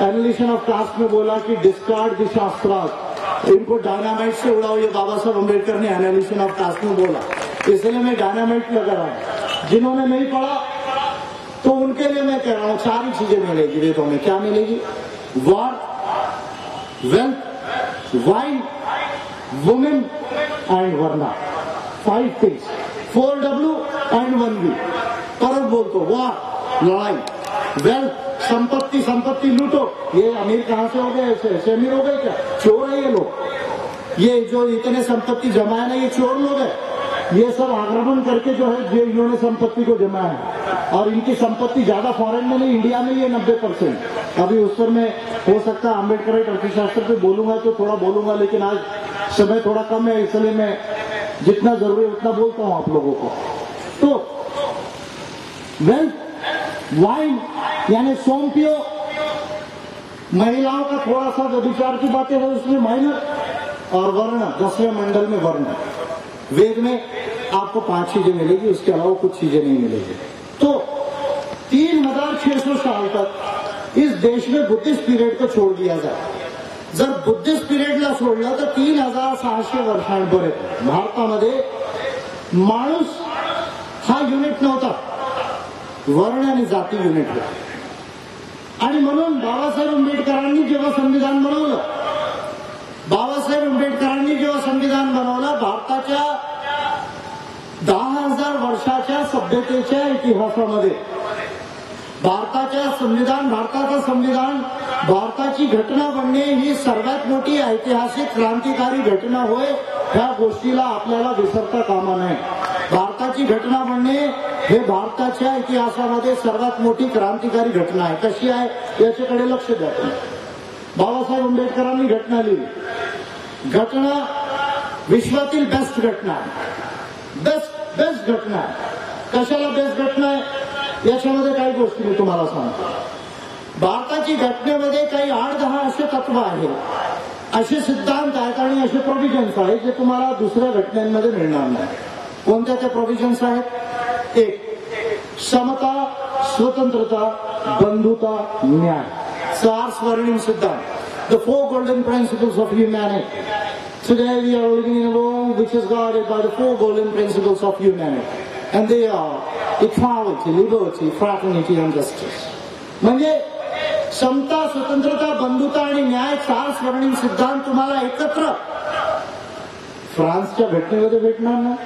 एनालिसिस ऑफ कास्ट में बोला कि डिस्कार्ड द शास्त्रार्थ, इनको डायनामाइट से उड़ाओ, ये बाबा साहब अम्बेडकर ने एनालिसिस ऑफ कास्ट में बोला। इसलिए मैं डायनामाइट लगा रहा हूं। जिन्होंने नहीं पढ़ा तो उनके लिए मैं कह रहा हूं 4 ही चीजें मिलेगी वेदों में। क्या मिलेगी? War, wealth, wine, women and varna. 5 things, 4W and 1V। परत बोलतो वॉर, लड़ाई, वेल्थ, संपत्ति, संपत्ति लूटो। ये अमीर कहां से हो गए? ऐसे अमीर हो गए क्या? चोर है ये लोग। ये जो इतने संपत्ति जमाए ना, ये चोर लोग हैं। ये सब आक्रमण करके जो है जो इन्होंने संपत्ति को जमाया है, और इनकी संपत्ति ज्यादा फॉरेन में नहीं, इंडिया में ही है 90%। अभी उस पर मैं हो सकता है अम्बेडकर अर्थशास्त्र पे बोलूंगा तो थोड़ा बोलूंगा, लेकिन आज समय थोड़ा कम है, इसलिए मैं जितना जरूरी है उतना बोलता हूं आप लोगों को। तो वेल्थ, वाइन यानी सोम पियो, महिलाओं का थोड़ा सा व्यभिचार की बातें है उसमें माइनर, और वर्ण 10वें मंडल में वर्ण। वेद में आपको 5 चीजें मिलेगी, उसके अलावा कुछ चीजें नहीं मिलेगी। तो 3600 साल तक इस देश में बुद्धिस्ट पीरियड को छोड़ दिया जाए। जर बुद्धिस्ट पिरियडला सोडलं तर 3600 वर्षांपर्यंत भारतामध्ये माणूस हा युनिट नव्हता, वर्ण आणि जाती युनिट होता। आणि म्हणून बाबासाहेब आंबेडकरांनी जेव्हा संविधान बनवलं, भारताच्या 10,000 वर्षाच्या सभ्यतेच्या इतिहासामध्ये भारताचा संविधान, भारताची घटना बनणे ही सर्वात मोठी ऐतिहासिक क्रांतिकारी घटना होय। ह्या गोष्टीला आपल्याला विसरता कामा नये। भारताची घटना बनणे हे भारताच्या इतिहासामध्ये सर्वात मोठी क्रांतिकारी घटना आहे। कशी आहे याच्याकडे लक्ष द्या। बाबासाहेब आंबेडकरांनी घटना लिहिली। घटना विश्वातील बेस्ट घटना आहे, बेस्ट घटना आहे। कशाला बेस्ट घटना आहे याच्यामध्ये काही गोष्टी मी तुम्हाला सांगतो। भारताची घटनेमध्ये काही 8-10 असे तत्व आहेत, असे सिद्धांत आहेत आणि असे प्रोव्हिजन्स आहेत जे तुम्हाला दुसऱ्या घटनांमध्ये मिळणार नाही। कोणत्या त्या प्रोव्हिजन्स आहेत? 1. समता, स्वतंत्रता, बंधुता, न्याय। 4 स्वर्णिम सिद्धांत, the 4 golden principles of humanity. Today we are living in a world which is guided by the 4 golden principles of humanity, and they are equality, liberty, fraternity and justice. म्हणजे समता, स्वतंत्रता, बंधुता आणि न्याय 4 स्वर्णिम सिद्धांत तुम्हाला एकत्र फ्रान्सच्या घटनेमध्ये भेटणार नाही,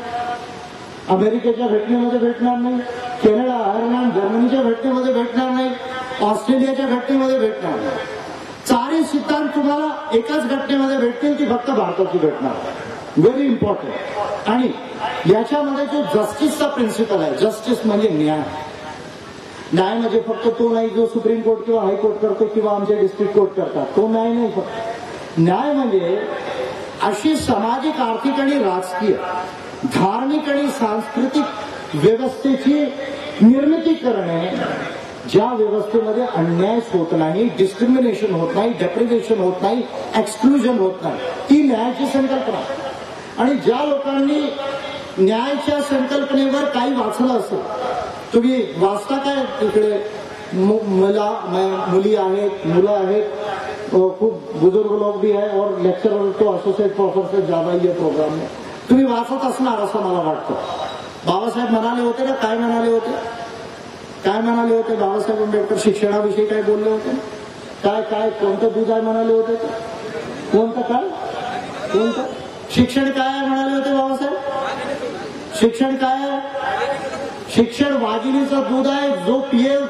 अमेरिकेच्या घटनेमध्ये भेटणार नाही, कॅनडा, आयर्लंड, जर्मनीच्या घटनेमध्ये भेटणार नाही, ऑस्ट्रेलियाच्या घटनेमध्ये भेटणार नाही। 4 सिद्धांत तुम्हाला एकाच घटनेमध्ये भेटतील, ती फक्त भारताची घटना। Very important. आणि याच्यामध्ये जो जस्टिसचा प्रिन्सिपल आहे, जस्टिस म्हणजे न्याय। न्याय म्हणजे फक्त तो नाही जो सुप्रीम कोर्ट किंवा हायकोर्ट करतो किंवा आमचे डिस्ट्रिक्ट कोर्ट करतात, तो न्याय नाही। फक्त न्याय म्हणजे अशी सामाजिक, आर्थिक आणि राजकीय, धार्मिक आणि सांस्कृतिक व्यवस्थेची निर्मिती करणे, ज्या व्यवस्थेमध्ये अन्याय होत नाही, डिस्क्रिमिनेशन होत नाही, डेप्रिव्हेशन होत नाही, एक्सक्लुजन होत नाही, ती न्यायाची संकल्पना। आणि ज्या लोकांनी न्यायाच्या संकल्पनेवर काही वाचलं असेल, तुम्ही वाचता काय तिकडे मुली आहेत, मुलं आहेत, खूप बुजुर्ग लोक भी है और लेक्चरर तो एसोसिएट प्रोफेसर ज्यादा ही प्रोग्राम में तुम्ही वाचत असणार असं मला वाटतं। बाबासाहेब म्हणाले होते ना, काय म्हणाले होते बाबासाहेब आंबेडकर? शिक्षणाविषयी काय बोलले होते? काय कोणतं दूध आहे म्हणाले होते? कोणतं शिक्षण काय आहे म्हणाले होते बाबासाहेब? शिक्षण काय आहे? शिक्षण वाघिणीचं दूध आहे, जो पिएल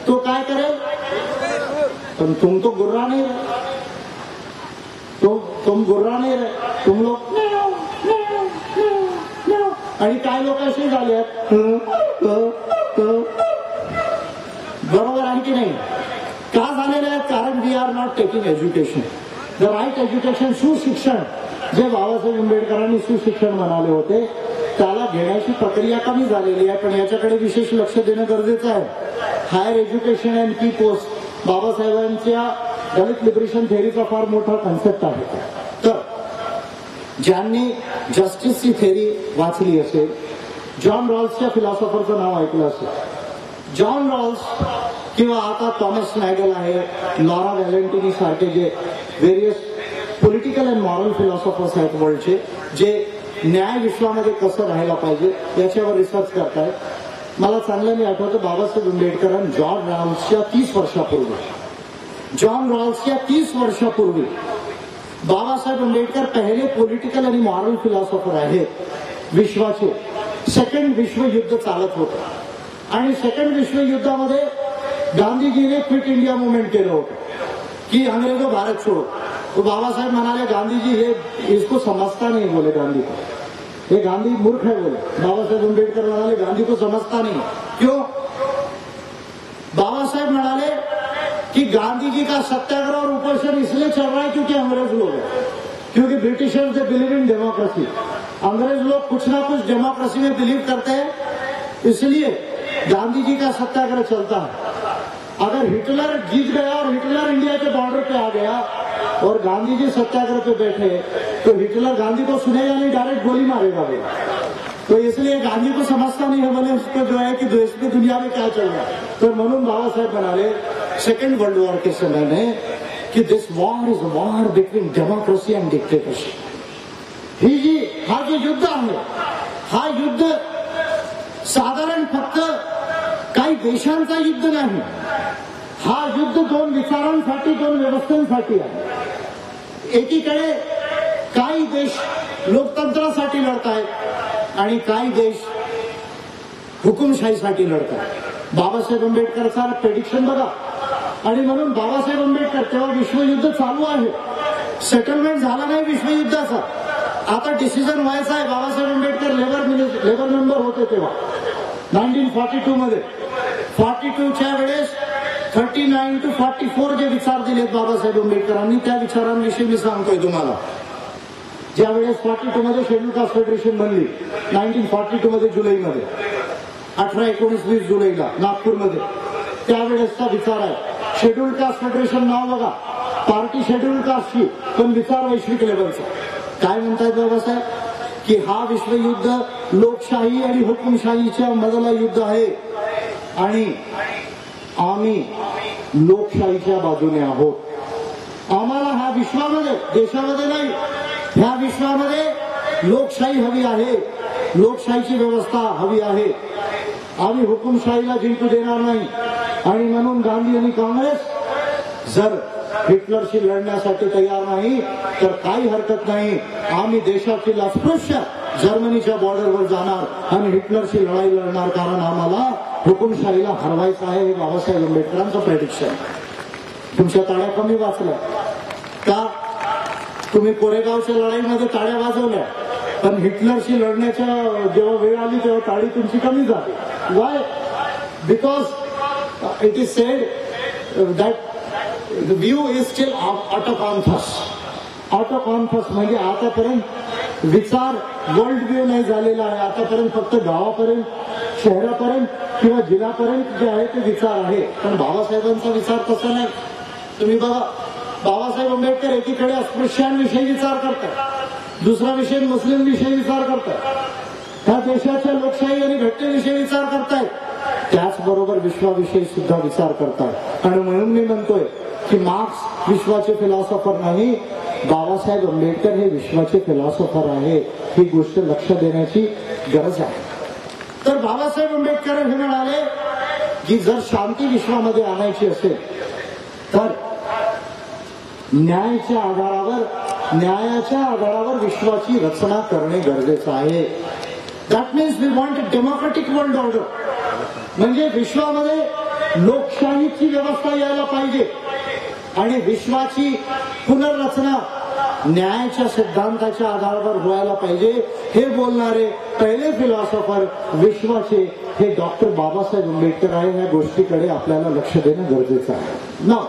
तो काय करेल? पण तुम तो गुर्रा नहीं रहे, तुम गुर्रा नहीं रहे, तुम लोग आणि काय लोक असे झाले आहेत, बरोबर आहे की नाही? का झालेले आहेत? कारण we are not taking education, the right education. सुशिक्षण, जे बाबासाहेब आंबेडकरांनी सुशिक्षण म्हणाले होते, त्याला घेण्याची प्रक्रिया कमी झालेली आहे, पण याच्याकडे विशेष लक्ष देणं गरजेचं आहे। हायर एज्युकेशन अँड की पोस्ट बाबासाहेबांच्या दलित लिबरेशन थेअरीचा फार मोठा कन्सेप्ट आहे। तर ज्यांनी जस्टिसची थेअरी वाचली असेल, जॉन रॉल्सच्या फिलॉसॉफरचं नाव ऐकलं असेल, जॉन रॉल्स किंवा आता थॉमस नॅगल आहे, लॉरा व्हॅलेंटिनी सारखे जे various political and moral philosophers आहेत वर्ल्डचे, जे न्याय विश्वामध्ये कसं राहायला पाहिजे याच्यावर रिसर्च करतायत। मला चांगलं नाही आठवतं, बाबासाहेब आंबेडकरांनी जॉन रॉल्सच्या 30 वर्षापूर्वी बाबासाहेब आंबेडकर पहिले पॉलिटिकल आणि मॉरल फिलॉसॉफर आहेत विश्वाचे। सेकंड विश्वयुद्ध चालत होतं आणि सेकंड विश्वयुद्धामध्ये गांधीजीने क्विट इंडिया मुवमेंट केलं होतं की अंग्रेजों भारत छोड़ो। तो बाबा साहेब म्हणाले गांधीजी ये इसको समझता नहीं, बोले गांधी को, ये गांधी मूर्ख है बोले। बाबा साहेब आंबेडकर म्हणाले गांधी को समझता नहीं। क्यों? बाबा साहेब म्हणाले कि गांधी जी का सत्याग्रह और उपोषण इसलिए चल रहा है क्योंकि अंग्रेज लोग हैं, क्योंकि Britishers they believe in democracy. अंग्रेज लोग कुछ ना कुछ डेमोक्रेसी में बिलीव करते हैं, इसलिए गांधी जी का सत्याग्रह चलता है। अगर हिटलर जीत गया और हिटलर इंडिया के बॉर्डर पे आ गया और गांधी जी सत्याग्रह पे बैठे तो हिटलर गांधी को सुनेगा नहीं, डायरेक्ट गोली मारेगा वो। तो इसलिए गांधी को समझता नहीं है, मैंने उसको जो है कि देश की दुनिया में क्या चल रहा है। तो म्हणून बाबासाहेब म्हणाले सेकंड वर्ल्ड वॉर के समय में कि this war is war between democracy and dictatorship. ही जी हा जो युद्ध आहे, हा युद्ध साधारण फक्त काही देशांचा युद्ध नाही, हा युद्ध दोन विचारांसाठी, दोन व्यवस्थांसाठी आहे। एकीकडे काही देश लोकतंत्रासाठी लढतायत आणि काही देश हुकुमशाहीसाठी लढतायत। बाबासाहेब आंबेडकरचा प्रेडिक्शन बघा, आणि म्हणून बाबासाहेब आंबेडकर तेव्हा विश्वयुद्ध चालू आहे, सेटलमेंट झाला नाही विश्वयुद्धाचा, आता डिसिजन व्हायचा आहे। बाबासाहेब आंबेडकर लेबर मेंबर होते तेव्हा 1942 मध्ये। 42च्या वेळेस 39 to 44 जे विचार दिलेत बाबासाहेब आंबेडकरांनी, त्या विचारांविषयी मी सांगतोय तुम्हाला। ज्या वेळेस 42 मध्ये शेड्यूल कास्ट फेडरेशन बनली 1942 मध्ये जुलैमध्ये, 18, 19, 20 जुलैला नागपूरमध्ये, त्यावेळेसचा विचार आहे। शेड्यूल कास्ट फेडरेशन नाव बघा, पार्टी शेड्यूल कास्टची, पण विचार वैश्विक लेवलचा। काय म्हणतायत बाबासाहेब की हा विश्वयुद्ध लोकशाही आणि हुकुमशाहीच्या मधला युद्ध आहे आणि आम्ही लोकशाहीच्या बाजूने आहोत। आम्हाला ह्या विश्वामध्ये, देशामध्ये नाही, ह्या विश्वामध्ये लोकशाही हवी आहे, लोकशाहीची व्यवस्था हवी आहे। आम्ही हुकुमशाहीला जिंकू देणार नाही। आणि म्हणून गांधी आणि काँग्रेस जर हिटलरशी लढण्यासाठी तयार नाही तर काही हरकत नाही, आम्ही देशाची अस्पृश्य जर्मनीच्या बॉर्डरवर जाणार आणि हिटलरशी लढाई लढणार, कारण आम्हाला हुकुमशाहीला हरवायचं आहे। हे बाबासाहेब आंबेडकरांचं प्रेडिक्शन। तुमच्या ताळ्या कमी वाचल्या का? तुम्ही कोरेगावच्या लढाईमध्ये ताळ्या वाजवल्या, पण हिटलरशी लढण्याच्या जेव्हा वेळ आली तेव्हा ताळी तुमची कमी झाली। Y? Because it is sed that the view is still out of context. Out of context म्हणजे आतापर्यंत विचार वर्ल्ड व्ह्यू नाही झालेला आहे। आतापर्यंत फक्त गावापर्यंत, शहरापर्यंत किंवा जिल्ह्यापर्यंत जे आहे ते विचार आहे, पण बाबासाहेबांचा विचार तसा नाही। तुम्ही बघा, बाबासाहेब आंबेडकर एकीकडे अस्पृश्यांविषयी विचार करतात, दुसरा विषय मुस्लिम विषयी विचार करतात, त्या देशाच्या लोकशाही आणि घटनेविषयी विचार करतायत, त्याचबरोबर विश्वाविषयी सुद्धा विचार करतात। आणि म्हणून मी म्हणतोय की मार्क्स विश्वाचे फिलॉसॉफर नाही, बाबासाहेब आंबेडकर हे विश्वाचे फिलॉसॉफर आहे। ही गोष्ट लक्ष देण्याची गरज आहे। तर बाबासाहेब आंबेडकर हे म्हणाले की जर शांती विश्वामध्ये आणायची असेल तर न्यायाच्या आधारावर विश्वाची रचना करणे गरजेचं आहे। That means we want a democratic world order, म्हणजे विश्वामध्ये लोकशाहीची व्यवस्था यायला पाहिजे आणि विश्वाची पुनर्रचना न्यायाच्या सिद्धांताच्या आधारावर व्हायला पाहिजे। हे बोलणारे पहिले फिलॉसॉफर विश्वाचे हे डॉक्टर बाबासाहेब आंबेडकर आहे। या गोष्टीकडे आपल्याला लक्ष देणं गरजेचं आहे। Now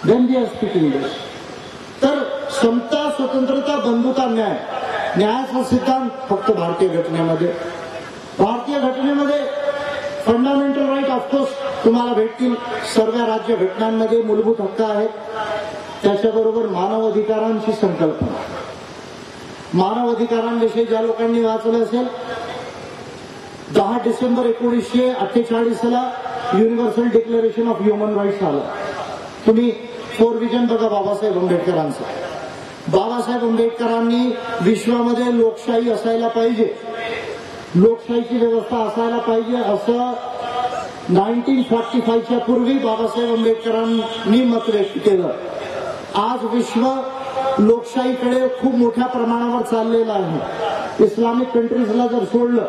when we are speaking this, तर समता, स्वतंत्रता, बंधुता, न्याय, न्यायाचा सिद्धांत फक्त भारतीय घटनेमध्ये फंडामेंटल राईट ऑफकोर्स तुम्हाला भेटतील, सर्व राज्य घटनांमध्ये मूलभूत हक्क आहेत। त्याच्याबरोबर मानव अधिकारांची संकल्पना, मानव अधिकारांविषयी ज्या लोकांनी वाचलं असेल, 10 डिसेंबर 1948ला universal declaration of human rights आलं। तुम्ही 4 विजन बघा बाबासाहेब आंबेडकरांचं, बाबासाहेब आंबेडकरांनी विश्वामध्ये लोकशाही असायला पाहिजे, लोकशाहीची व्यवस्था असायला पाहिजे असं 1945च्या पूर्वी बाबासाहेब आंबेडकरांनी मत व्यक्त केलं. आज विश्व लोकशाहीकडे खूप मोठ्या प्रमाणावर चाललेलं आहे. इस्लामिक कंट्रीजला जर सोडलं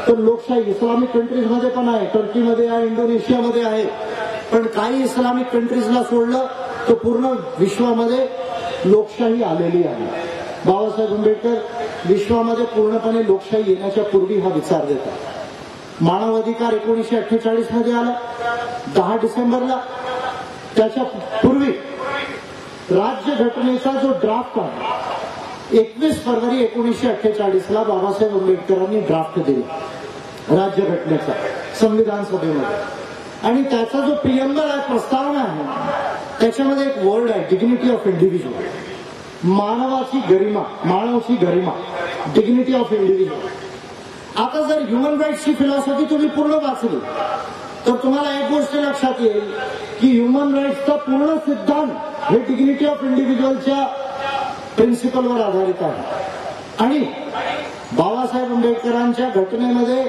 तर लोकशाही इस्लामिक कंट्रीजमध्ये पण आहे, टर्कीमध्ये आहे, इंडोनेशियामध्ये आहे. पण काही इस्लामिक कंट्रीजला सोडलं तर पूर्ण विश्वामध्ये लोकशाही आलेली आहे. बाबासाहेब आंबेडकर विश्वामध्ये पूर्णपणे लोकशाही येण्याच्या पूर्वी हा विचार देतात. मानव अधिकार 1948 मध्ये आला 10 डिसेंबरला. त्याच्या पूर्वी राज्यघटनेचा जो ड्राफ्ट आहे 21 फरवरी 1948ला बाबासाहेब आंबेडकरांनी ड्राफ्ट दिला राज्यघटनेचा संविधान सभेमध्ये. आणि त्याचा जो प्रियंबल आहे, प्रस्तावना आहे, त्याच्यामध्ये एक वर्ड आहे डिग्निटी ऑफ इंडिव्हिज्युअल, मानवाची गरिमा, मानवाची गरिमा, डिग्निटी ऑफ इंडिव्हिज्युअल. आता जर ह्युमन राईट्सची फिलॉसॉफी तुम्ही पूर्ण वाचली तर तुम्हाला एक गोष्ट लक्षात येईल की ह्युमन राईट्सचा पूर्ण सिद्धांत हे डिग्निटी ऑफ इंडिव्हिज्युअलच्या प्रिन्सिपलवर आधारित आहे. आणि बाबासाहेब आंबेडकरांच्या घटनेमध्ये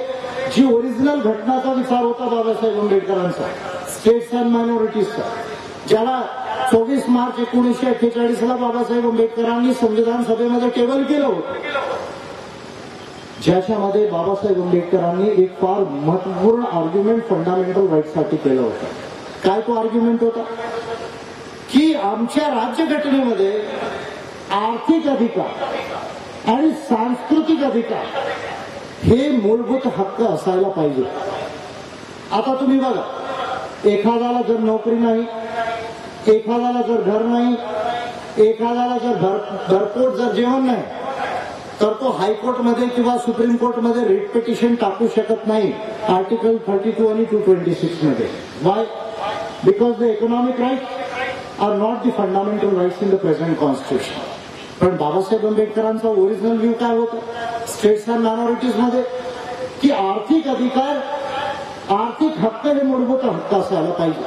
जी ओरिजिनल घटनाचा विचार होता बाबासाहेब आंबेडकरांचा, स्टेट्स अँड मायनॉरिटीजचा, ज्याला 24 मार्च 1948ला बाबासाहेब आंबेडकरांनी संविधान सभेमध्ये टेबल केलं होतं, ज्याच्यामध्ये बाबासाहेब आंबेडकरांनी एक फार महत्वपूर्ण आर्ग्युमेंट फंडामेंटल राईटसाठी केलं होतं. काय तो आर्ग्युमेंट होता की आमच्या राज्यघटनेमध्ये आर्थिक अधिकार आणि सांस्कृतिक अधिकार हे मूलभूत हक्क असायला पाहिजे. आता तुम्ही बघा, एखाद्याला जर नोकरी नाही, एखाद्याला जर घर नाही, एखाद्याला जर भरपोट जर जेवण नाही, तर तो हायकोर्टमध्ये किंवा सुप्रीम कोर्टमध्ये रिट पिटिशन टाकू शकत नाही आर्टिकल 32 आणि 226 मध्ये. Why? Because the economic rights are not the fundamental rights in the present constitution. पण बाबासाहेब आंबेडकरांचा ओरिजिनल व्ह्यू काय होता स्टेट्स अँड मायनॉरिटीज मध्ये, की आर्थिक अधिकार, आर्थिक हक्क हे मूलभूत हक्क असायला पाहिजे.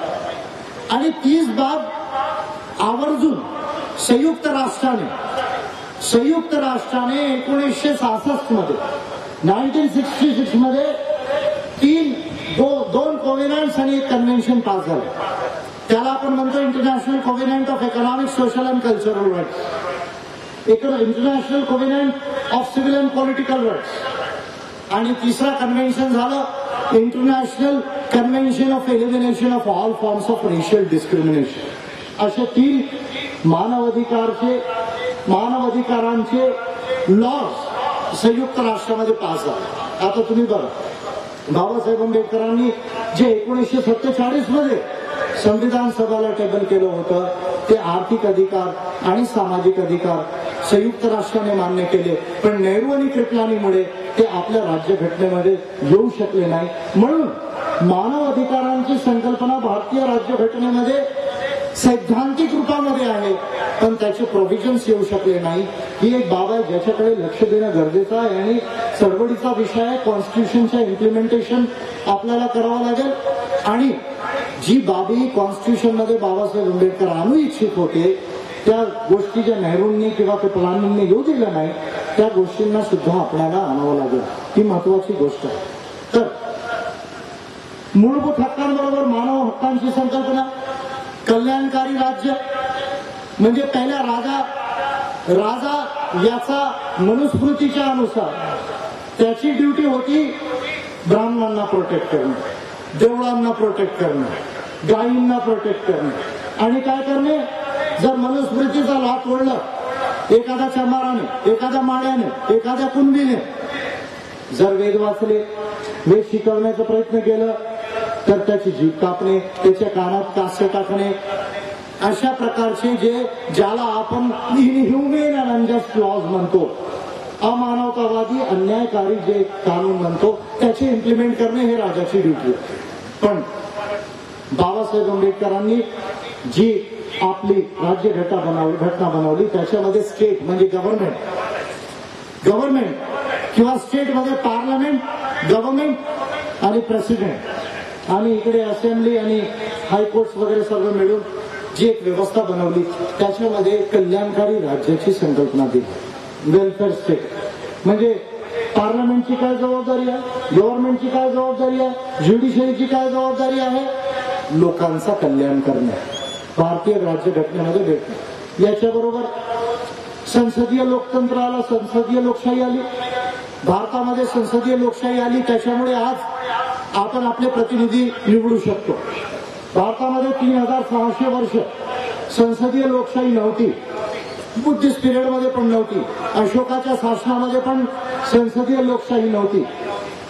आणि तीच बाब आवर्जून संयुक्त राष्ट्राने 1966 मध्ये 1966 मध्ये दोन कोव्हेनंट्स आणि एक कन्व्हेन्शन पास झालं. त्याला आपण म्हणतो international covenant of economic, social and cultural rights, international covenant of civil and political rights. आणि तिसरा कन्व्हेन्शन झालं international convention of elimination of all forms of racial discrimination. असे 3 मानवाधिकारांचे लॉज संयुक्त राष्ट्रामध्ये पास झाले. आता तुम्ही बघा, बाबासाहेब आंबेडकरांनी जे 1947 मध्ये संविधान सभेला टेबल केलं होतं ते आर्थिक अधिकार आणि सामाजिक अधिकार संयुक्त राष्ट्राने मान्य केले. पण नेहरू आणि कृपलानीमुळे ते आपल्या राज्यघटनेमध्ये येऊ शकले नाही. म्हणून मानव अधिकारांची संकल्पना भारतीय राज्यघटनेमध्ये सैद्धांतिक रूपामध्ये आहे, पण त्याचे प्रोव्हिजन्स येऊ शकले नाही. ही एक बाब आहे ज्याच्याकडे लक्ष देणं गरजेचं आहे आणि चळवळीचा विषय आहे. कॉन्स्टिट्यूशनच्या इम्प्लिमेंटेशन आपल्याला करावं लागेल. आणि जी बाबी कॉन्स्टिट्यूशनमध्ये बाबासाहेब आंबेडकर आणू इच्छित होते त्या गोष्टी ज्या नेहरूंनी किंवा कृपलानींनी येऊ दिल्या नाही त्या गोष्टींना सुद्धा आपल्याला आणावं लागेल. ही महत्वाची गोष्ट आहे. तर मूलभूत हक्कांबरोबर मानव हक्कांची संकल्पना, कल्याणकारी राज्य म्हणजे पहिला राजा याचा मनुस्मृतीच्या अनुसार त्याची ड्युटी होती ब्राह्मणांना प्रोटेक्ट करणं, देवळांना प्रोटेक्ट करणं, गायींना प्रोटेक्ट करणं. आणि काय करणे, जर मनुस्मृतीचा लॉ तोडलं, एखाद्या चमाराने, एखाद्या माड्याने, एखाद्या कुणबीने जर वेद वाचले, वेद शिकवण्याचा प्रयत्न केलं तर त्याची जीभ कापणे, त्याच्या कानात कास्य टाकणे, अशा प्रकारचे ज्याला आपण इनह्युमेन अँड अनजस्ट लॉज म्हणतो, अमानवतावादी अन्यायकारी जे कानून म्हणतो त्याचे इम्प्लिमेंट करणे हे राजाची ड्युटी होती. पण बाबासाहेब आंबेडकरांनी जी आपली राज्यघटना बनवली त्याच्यामध्ये स्टेट म्हणजे गव्हर्नमेंट किंवा स्टेटमध्ये पार्लमेंट, गव्हर्नमेंट आणि प्रेसिडेंट आणि इकडे असेंब्ली आणि हायकोर्ट्स वगैरे सर्व मिळून जी एक व्यवस्था बनवली त्याच्यामध्ये कल्याणकारी राज्याची संकल्पना दिली, वेलफेअर स्टेट. म्हणजे पार्लमेंटची काय जबाबदारी आहे, गव्हर्नमेंटची काय जबाबदारी आहे, ज्युडिशरीची काय जबाबदारी आहे, लोकांचा कल्याण करणे, भारतीय राज्यघटनेमध्ये भेटणे. याच्याबरोबर संसदीय लोकतंत्र आला, संसदीय लोकशाही आली. भारतामध्ये संसदीय लोकशाही आली त्याच्यामुळे आज आपण आपले प्रतिनिधी निवडू शकतो. भारतामध्ये 3600 वर्ष संसदीय लोकशाही नव्हती. बुद्धिस्ट पिरियडमध्ये पण नव्हती. अशोकाच्या शासनामध्ये पण संसदीय लोकशाही नव्हती.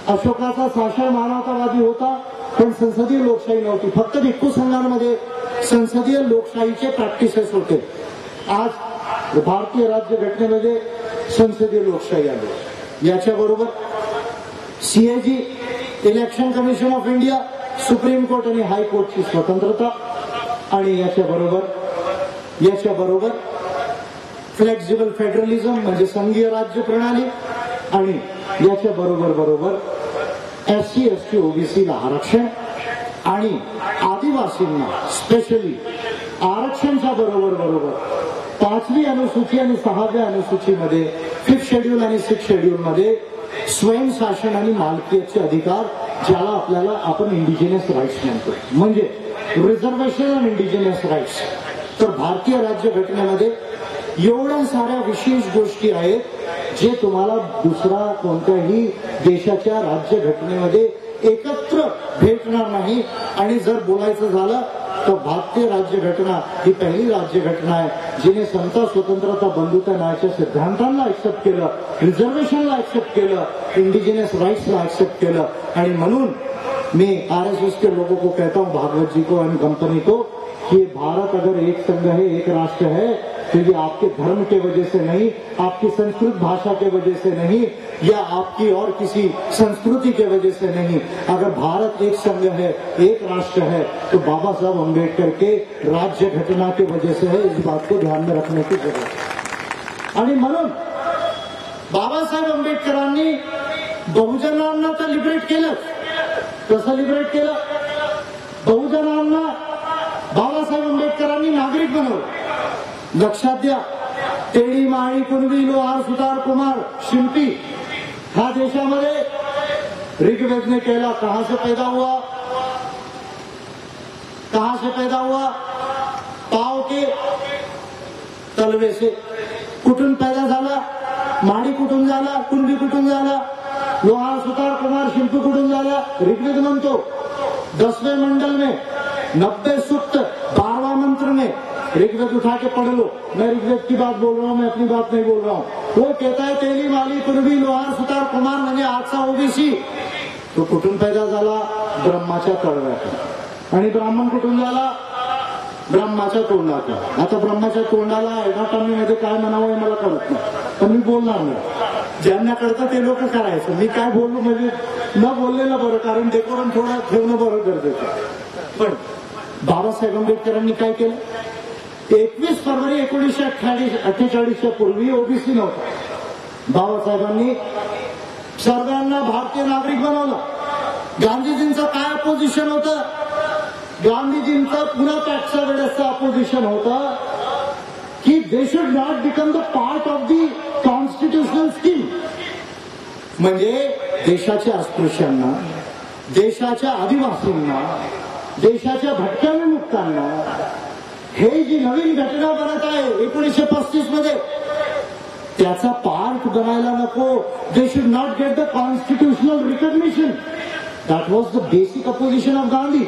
अशोकाचा शासन मानवतावादी होता पण संसदीय लोकशाही नव्हती. फक्त भिक्खू संघांमध्ये संसदीय लोकशाहीचे प्रॅक्टिसेस होते. आज भारतीय राज्यघटनेमध्ये संसदीय लोकशाही आली. याच्याबरोबर CAG, election commission of India, supreme court आणि हायकोर्टची स्वतंत्रता आणि याच्याबरोबर फ्लेक्झिबल फेडरलिझम म्हणजे संघीय राज्य प्रणाली आणि याच्याबरोबर एससी एसटी ओबीसीला आरक्षण आणि आदिवासींना स्पेशली आरक्षणच्या बरोबर 5वी अनुसूची आणि 6व्या अनुसूचीमध्ये 5th शेड्यूल आणि 6th शेड्यूलमध्ये स्वयंशासन आणि मालकीचे अधिकार, ज्याला आपण इंडिजिनियस राईट्स म्हणतो, म्हणजे रिझर्वेशन आणि इंडिजिनियस राईट्स. तर भारतीय राज्यघटनेमध्ये एवढ्या साऱ्या विशेष गोष्टी आहेत जे तुम्हाला दुसरा कोणत्याही देशाच्या राज्यघटनेमध्ये एकत्र भेटणार नाही. आणि जर बोलायचं झालं तर भारतीय राज्यघटना ही पहिली राज्यघटना आहे जिने समता, स्वतंत्रता, बंधुता न्यायाच्या सिद्धांतांना एक्सेप्ट केलं, रिझर्वेशनला एक्सेप्ट केलं, इंडिजिनियस राइट्सला एक्सेप्ट केलं. आणि म्हणून मी आरएसएस के लोगों को कहता हूं, भागवत जी को एंड कंपनी को, कि भारत अगर एक संघ है, एक राष्ट्र है, तो ये आपके धर्म के वजह से नहीं, आपकी संस्कृत भाषा के वजह से नहीं, या आपकी और किसी संस्कृति के वजह से नहीं. अगर भारत एक संघ है, एक राष्ट्र है, तो बाबा साहब अम्बेडकर के राज्य घटना के वजह से है. इस बात को ध्यान में रखने की जरूरत है. आणि म्हणून बाबासाहेब आंबेडकरांनी बहुजनांना तर लिबरेट केलं. कसं लिबरेट केलं? बहुजनांना बाबासाहेब आंबेडकरांनी नागरिक बनवलं. लक्षात द्या, तेली, माळी, कुणबी, लोहार, सुतार, कुमार, शिल्पी ह्या देशामध्ये ऋग्वेद ने कहला कहां से पैदा हुआ? पाव के तलवे से. कुठून पैदा झाला? माळी कुठून झाला? कुणबी कुठून झाला? लोहार, सुतार, कुमार, शिल्पी कुठून झाला? ऋग्वेद म्हणतो 10वें मंडल में 90 सूक्त 12वां मंत्र में ऋग्वेद उठा के पढ़ लो. मैं ऋग्वेद की बात बोल रहा हूं, मैं अपनी बात नहीं बोल रहा हूं. वो कहता है तेली, माली, कुणबी, लोहार, सुतार, कुमार म्हणजे आजचा ओबीसी. तो कुठून पैदा झाला? ब्रह्माच्या तळव्यातून. आणि ब्राह्मण कुठून झाला? ब्रह्माच्या तोंडातून. आता ब्रह्माच्या तोंडाला एनाटॉमीमध्ये काय म्हणावं हे मला कळत नाही, पण मी बोलणार नाही. ज्यांना कळतं ते लोक करायचं. मी काय बोलू म्हणजे न बोललेलं बरं, कारण डेकोरम थोडा ठेवणं बरं गरजेचं. पण बाबासाहेब आंबेडकरांनी काय केलं? 21 फरवरी 1948च्या पूर्वी ओबीसी नव्हता. बाबासाहेबांनी सर्वांना भारतीय नागरिक बनवलं. गांधीजींचं काय अपोजिशन होतं? गांधीजींचं पुन्हा टॅक्सच्या वेळेसचं अपोजिशन होतं की दे should not become the part of the constitutional scheme. म्हणजे देशाच्या अस्पृश्यांना, देशाच्या आदिवासींना, देशाच्या भटक्या विमुक्तांना हे जी नवीन घटना बनत आहे 1935 मध्ये, त्याचा पार्ट बनायला नको. They should not get the constitutional recognition. That was the basic opposition of Gandhi.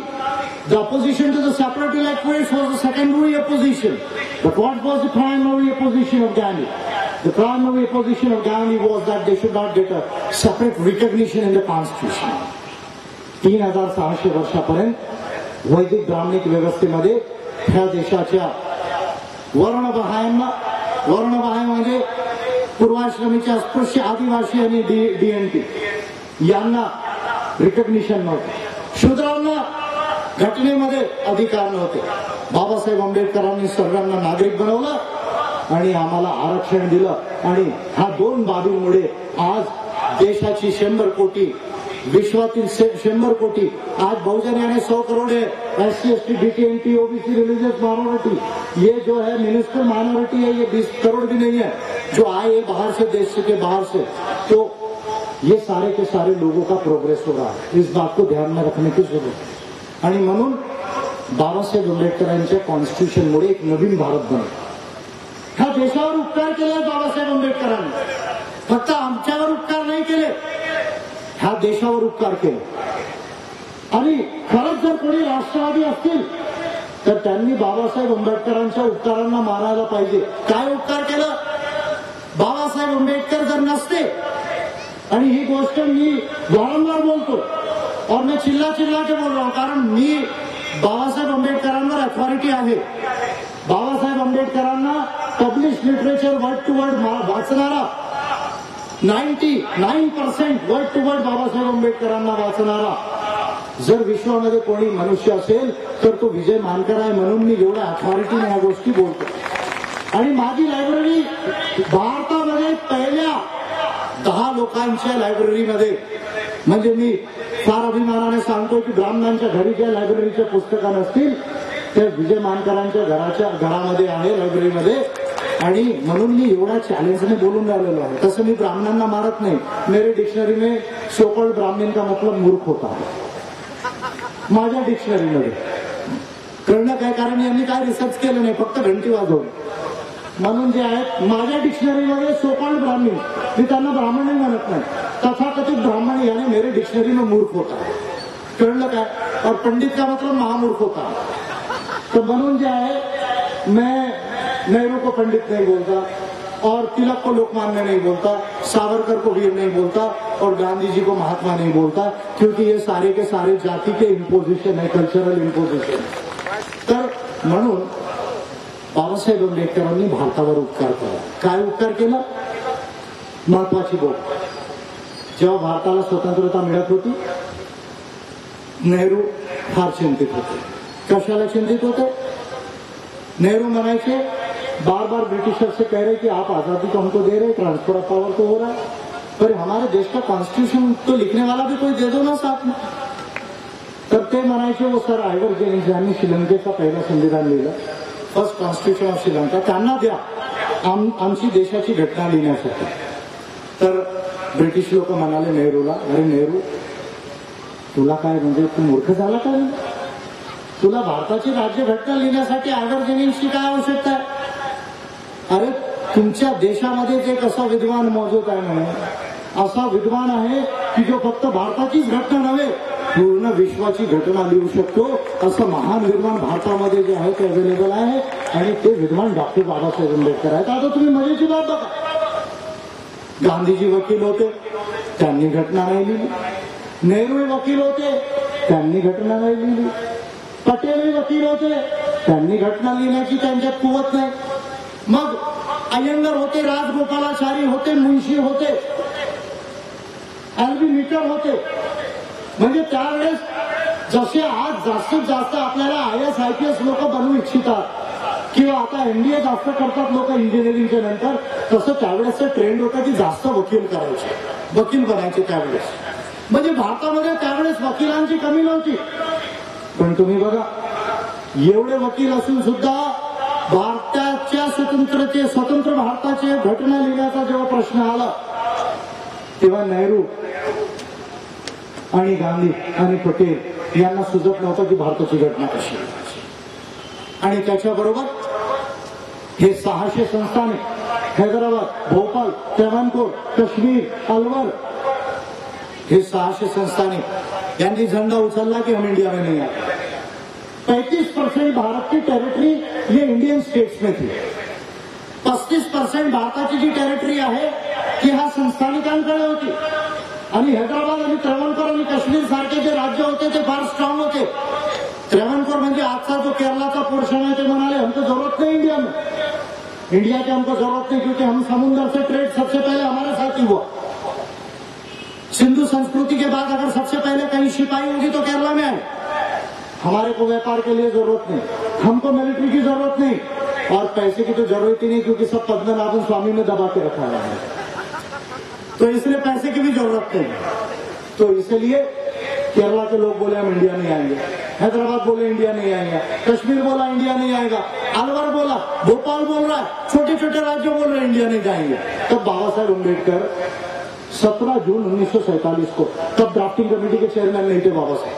The opposition to the separate electorates was the secondary opposition. But what was the primary opposition of Gandhi? The primary opposition of Gandhi was that they should not get a separate recognition in the constitution. 3600 वर्षापर्यंत वैदिक Brahmanic व्यवस्थेमध्ये ह्या देशाच्या वर्णबहायांना, वर्णबहाय म्हणजे पूर्वाश्रमीचे अस्पृश्य, आदिवासी आणि DNT यांना रिकॉग्निशन नव्हते. शूद्रांना घटनेमध्ये अधिकार नव्हते. बाबासाहेब आंबेडकरांनी सर्वांना नागरिक बनवलं आणि आम्हाला आरक्षण दिलं. आणि ह्या दोन बाबींमुळे आज देशाची 100 कोटी विश्वातील 100 कोटी, आज बहुजन यानी 100 करोड़ है, SC ST DT NT OBC religious minority, ये जो है मिनिस्टर माइनॉरिटी है, ये 20 करोड़ भी नहीं है जो आए ये बाहर से, देश के बाहर से। तो ये सारे के सारे लोगों का प्रोग्रेस हो रहा है, इस बात को ध्यान में रखने की जरूरत है। आणि म्हणून बाबासाहेब आंबेडकरांच्या कॉन्स्टिट्यूशनमुळे एक नवीन भारत बनेल। ह्या देशावर उपकार केले बाबासाहेब आंबेडकरांनी, फक्त आमच्यावर उपकार नाही केले, ह्या देशावर उपकार केले। आणि खरंच जर कोणी राष्ट्रवादी असतील तर त्यांनी बाबासाहेब आंबेडकरांच्या उपकारांना मानायला पाहिजे। काय उपकार केलं? बाबासाहेब आंबेडकर जर नसते, आणि ही गोष्ट मी वारंवार बोलतो और मैं चिल्ला चिल्ला के बोल रहा हूं, कारण मी बाबासाहेब आंबेडकरांवर अथॉरिटी आहे। बाबासाहेब आंबेडकरांना publish literature word to word वाचणारा 99% वर्ड टू वर्ड बाबासाहेब आंबेडकरांना वाचणारा जर विश्वामध्ये कोणी मनुष्य असेल तर तो विजय मानकर आहे, म्हणून मी एवढ्या अथॉरिटीने ह्या गोष्टी बोलतो। आणि माझी लायब्ररी भारतामध्ये पहिल्या 10 लोकांच्या लायब्ररीमध्ये, म्हणजे मी फार अभिमानाने सांगतो की ब्राह्मणांच्या घरी ज्या लायब्ररीच्या पुस्तकं नसतील त्या विजय मानकरांच्या घरामध्ये आहे, लायब्ररीमध्ये। आणि म्हणून मी एवढा चॅलेंजने बोलून राहिलेलो आहे। तसं मी ब्राह्मणांना मारत नाही, मेरे डिक्शनरी में सोकॉल्ड ब्राह्मण का मतलब मूर्ख होता है, माझ्या डिक्शनरीमध्ये कळणं काय, कारण यांनी काय रिसर्च केलं नाही, फक्त घंटी वाजवली। म्हणून जे आहेत माझ्या डिक्शनरीमध्ये सोकॉल्ड ब्राह्मण, मी त्यांना ब्राह्मण नाही म्हणत नाही, तथाकथित ब्राह्मण यानी मेरे डिक्शनरी में मूर्ख होता है, कळलं काय। और पंडित का मतलब महामूर्ख होता है। तो म्हणून जे आहे मैं नेहरू को पंडित नहीं बोलता और तिलक को लोकमान्य नहीं बोलता, सावरकर को वीर नहीं बोलता और गांधी जी को महात्मा नहीं बोलता, क्योंकि ये सारे के सारे जाति के इम्पोजिशन है, कल्चरल इम्पोजिशन। तर म्हणून बाबासाहेब आंबेडकरांनी भारतावर उपकार केला। काय उपकार केला? महत्वाची गोष्ट, जेव्हा भारताला स्वतंत्रता मिळत होती नेहरू फार चिंतित होते। कशाला चिंतित होते? नेहरू म्हणायचे, बार बार ब्रिटिशर से कह रहे कि आप आजादी को हमको दे रहे, ट्रांसफर ऑफ पावर तो हो रहा है, पर हमारे देश का कॉन्स्टिट्यूशन तो लिखने वाला भी कोई दे दो ना साथ में। तर ते म्हणायचे, वो सर आयवर जेनिंग्स यांनी श्रीलंकेचा पहिला संविधान लिहिलं, फर्स्ट कॉन्स्टिट्यूशन ऑफ श्रीलंका, त्यांना द्या आमची देशाची घटना लिहिण्यासाठी। तर ब्रिटिश लोक म्हणाले नेहरूला, अरे नेहरू तुला काय, म्हणजे तू मूर्ख झाला काय? तुला भारताची राज्यघटना लिहिण्यासाठी आयवर जेनिंग्सची काय आवश्यकता आहे? अरे तुमच्या देशामध्ये जे कसा विद्वान मौजूद आहे म्हणे, असा विद्वान आहे की जो फक्त भारताचीच घटना नव्हे पूर्ण विश्वाची घटना लिहू शकतो, असं महान विद्वान भारतामध्ये जे आहे ते अवेलेबल आहे, आणि ते विद्वान डॉक्टर बाबासाहेब आंबेडकर आहेत। आता तुम्ही मजेची बात बघा, गांधीजी वकील होते, त्यांनी घटना नाही लिहिली, नेहरू वकील होते, त्यांनी घटना नाही लिहिली, पटेल वकील होते, त्यांनी घटना लिहिण्याची त्यांच्यात कुवत नाही। मग अय्यंगार होते, राजगोपालाचारी होते, मुंशी होते, एलबी मीटर होते, म्हणजे त्यावेळेस जसे आज जास्तीत जास्त आपल्याला IAS IPS लोक बनवू इच्छितात किंवा आता MBA जास्त करतात लोक इंजिनिअरिंगच्या नंतर, तसं त्यावेळेसचं ट्रेंड होतं की जास्त वकील करायचे, वकील बनायचे त्यावेळेस। म्हणजे भारतामध्ये त्यावेळेस वकिलांची कमी नव्हती, पण तुम्ही बघा एवढे वकील असून सुद्धा भारताच्या स्वतंत्र भारताची घटना लिहिण्याचा जेव्हा प्रश्न आला तेव्हा नेहरू आणि गांधी आणि पटेल यांना सुचत नव्हतं की भारताची घटना कशी लिहायची। आणि त्याच्याबरोबर हे 600 संस्थाने, हैदराबाद, भोपाल, त्रावणकोर, काश्मीर, अलवर, हे 600 संस्थाने यांनी झंडा उचलला की हम इंडिया में नहीं आए। 35% भारत की टेरिटरी ये इंडियन स्टेट्स में थी, 35% भारताची जी टेरिटरी आहे ती हा संस्थानिकांकडे होती। आणि हैदराबाद आणि त्रावणकोर आणि काश्मीर सारखे जे राज्य होते ते फार स्ट्रॉंग होते। त्रावणकोर म्हणजे आजचा जो केरलाचा पोर्शन है, ते म्हणाले हमको जरूरत नहीं इंडिया में, इंडिया की हमको जरूरत नहीं, क्योंकि हम समुद्र से ट्रेड सबसे पहले हमारे साथ ही हुआ। सिंधु संस्कृति के बाद अगर सबसे पहले कहीं शिपाई होगी तो केरला में है। हमारे को व्यापार के लिए जरूरत नहीं, हमको मिलिट्री की जरूरत नहीं, और पैसे की तो जरूरत ही नहीं, क्योंकि सब पद्मनाभन स्वामी ने दबा के रखा है, तो इसलिए पैसे की भी जरूरत नहीं। तो इसलिए केरला के लोग बोले हम इंडिया नहीं आएंगे, हैदराबाद बोले इंडिया नहीं आएगा, कश्मीर बोला इंडिया नहीं आएगा, अलवर बोला, भोपाल बोल रहा है, छोटे छोटे राज्य बोल रहे हैं इंडिया नहीं जाएंगे। तब बाबा साहेब अम्बेडकर 17 जून 1947 को, तब ड्राफ्टिंग कमेटी के चेयरमैन नहीं थे बाबा साहब,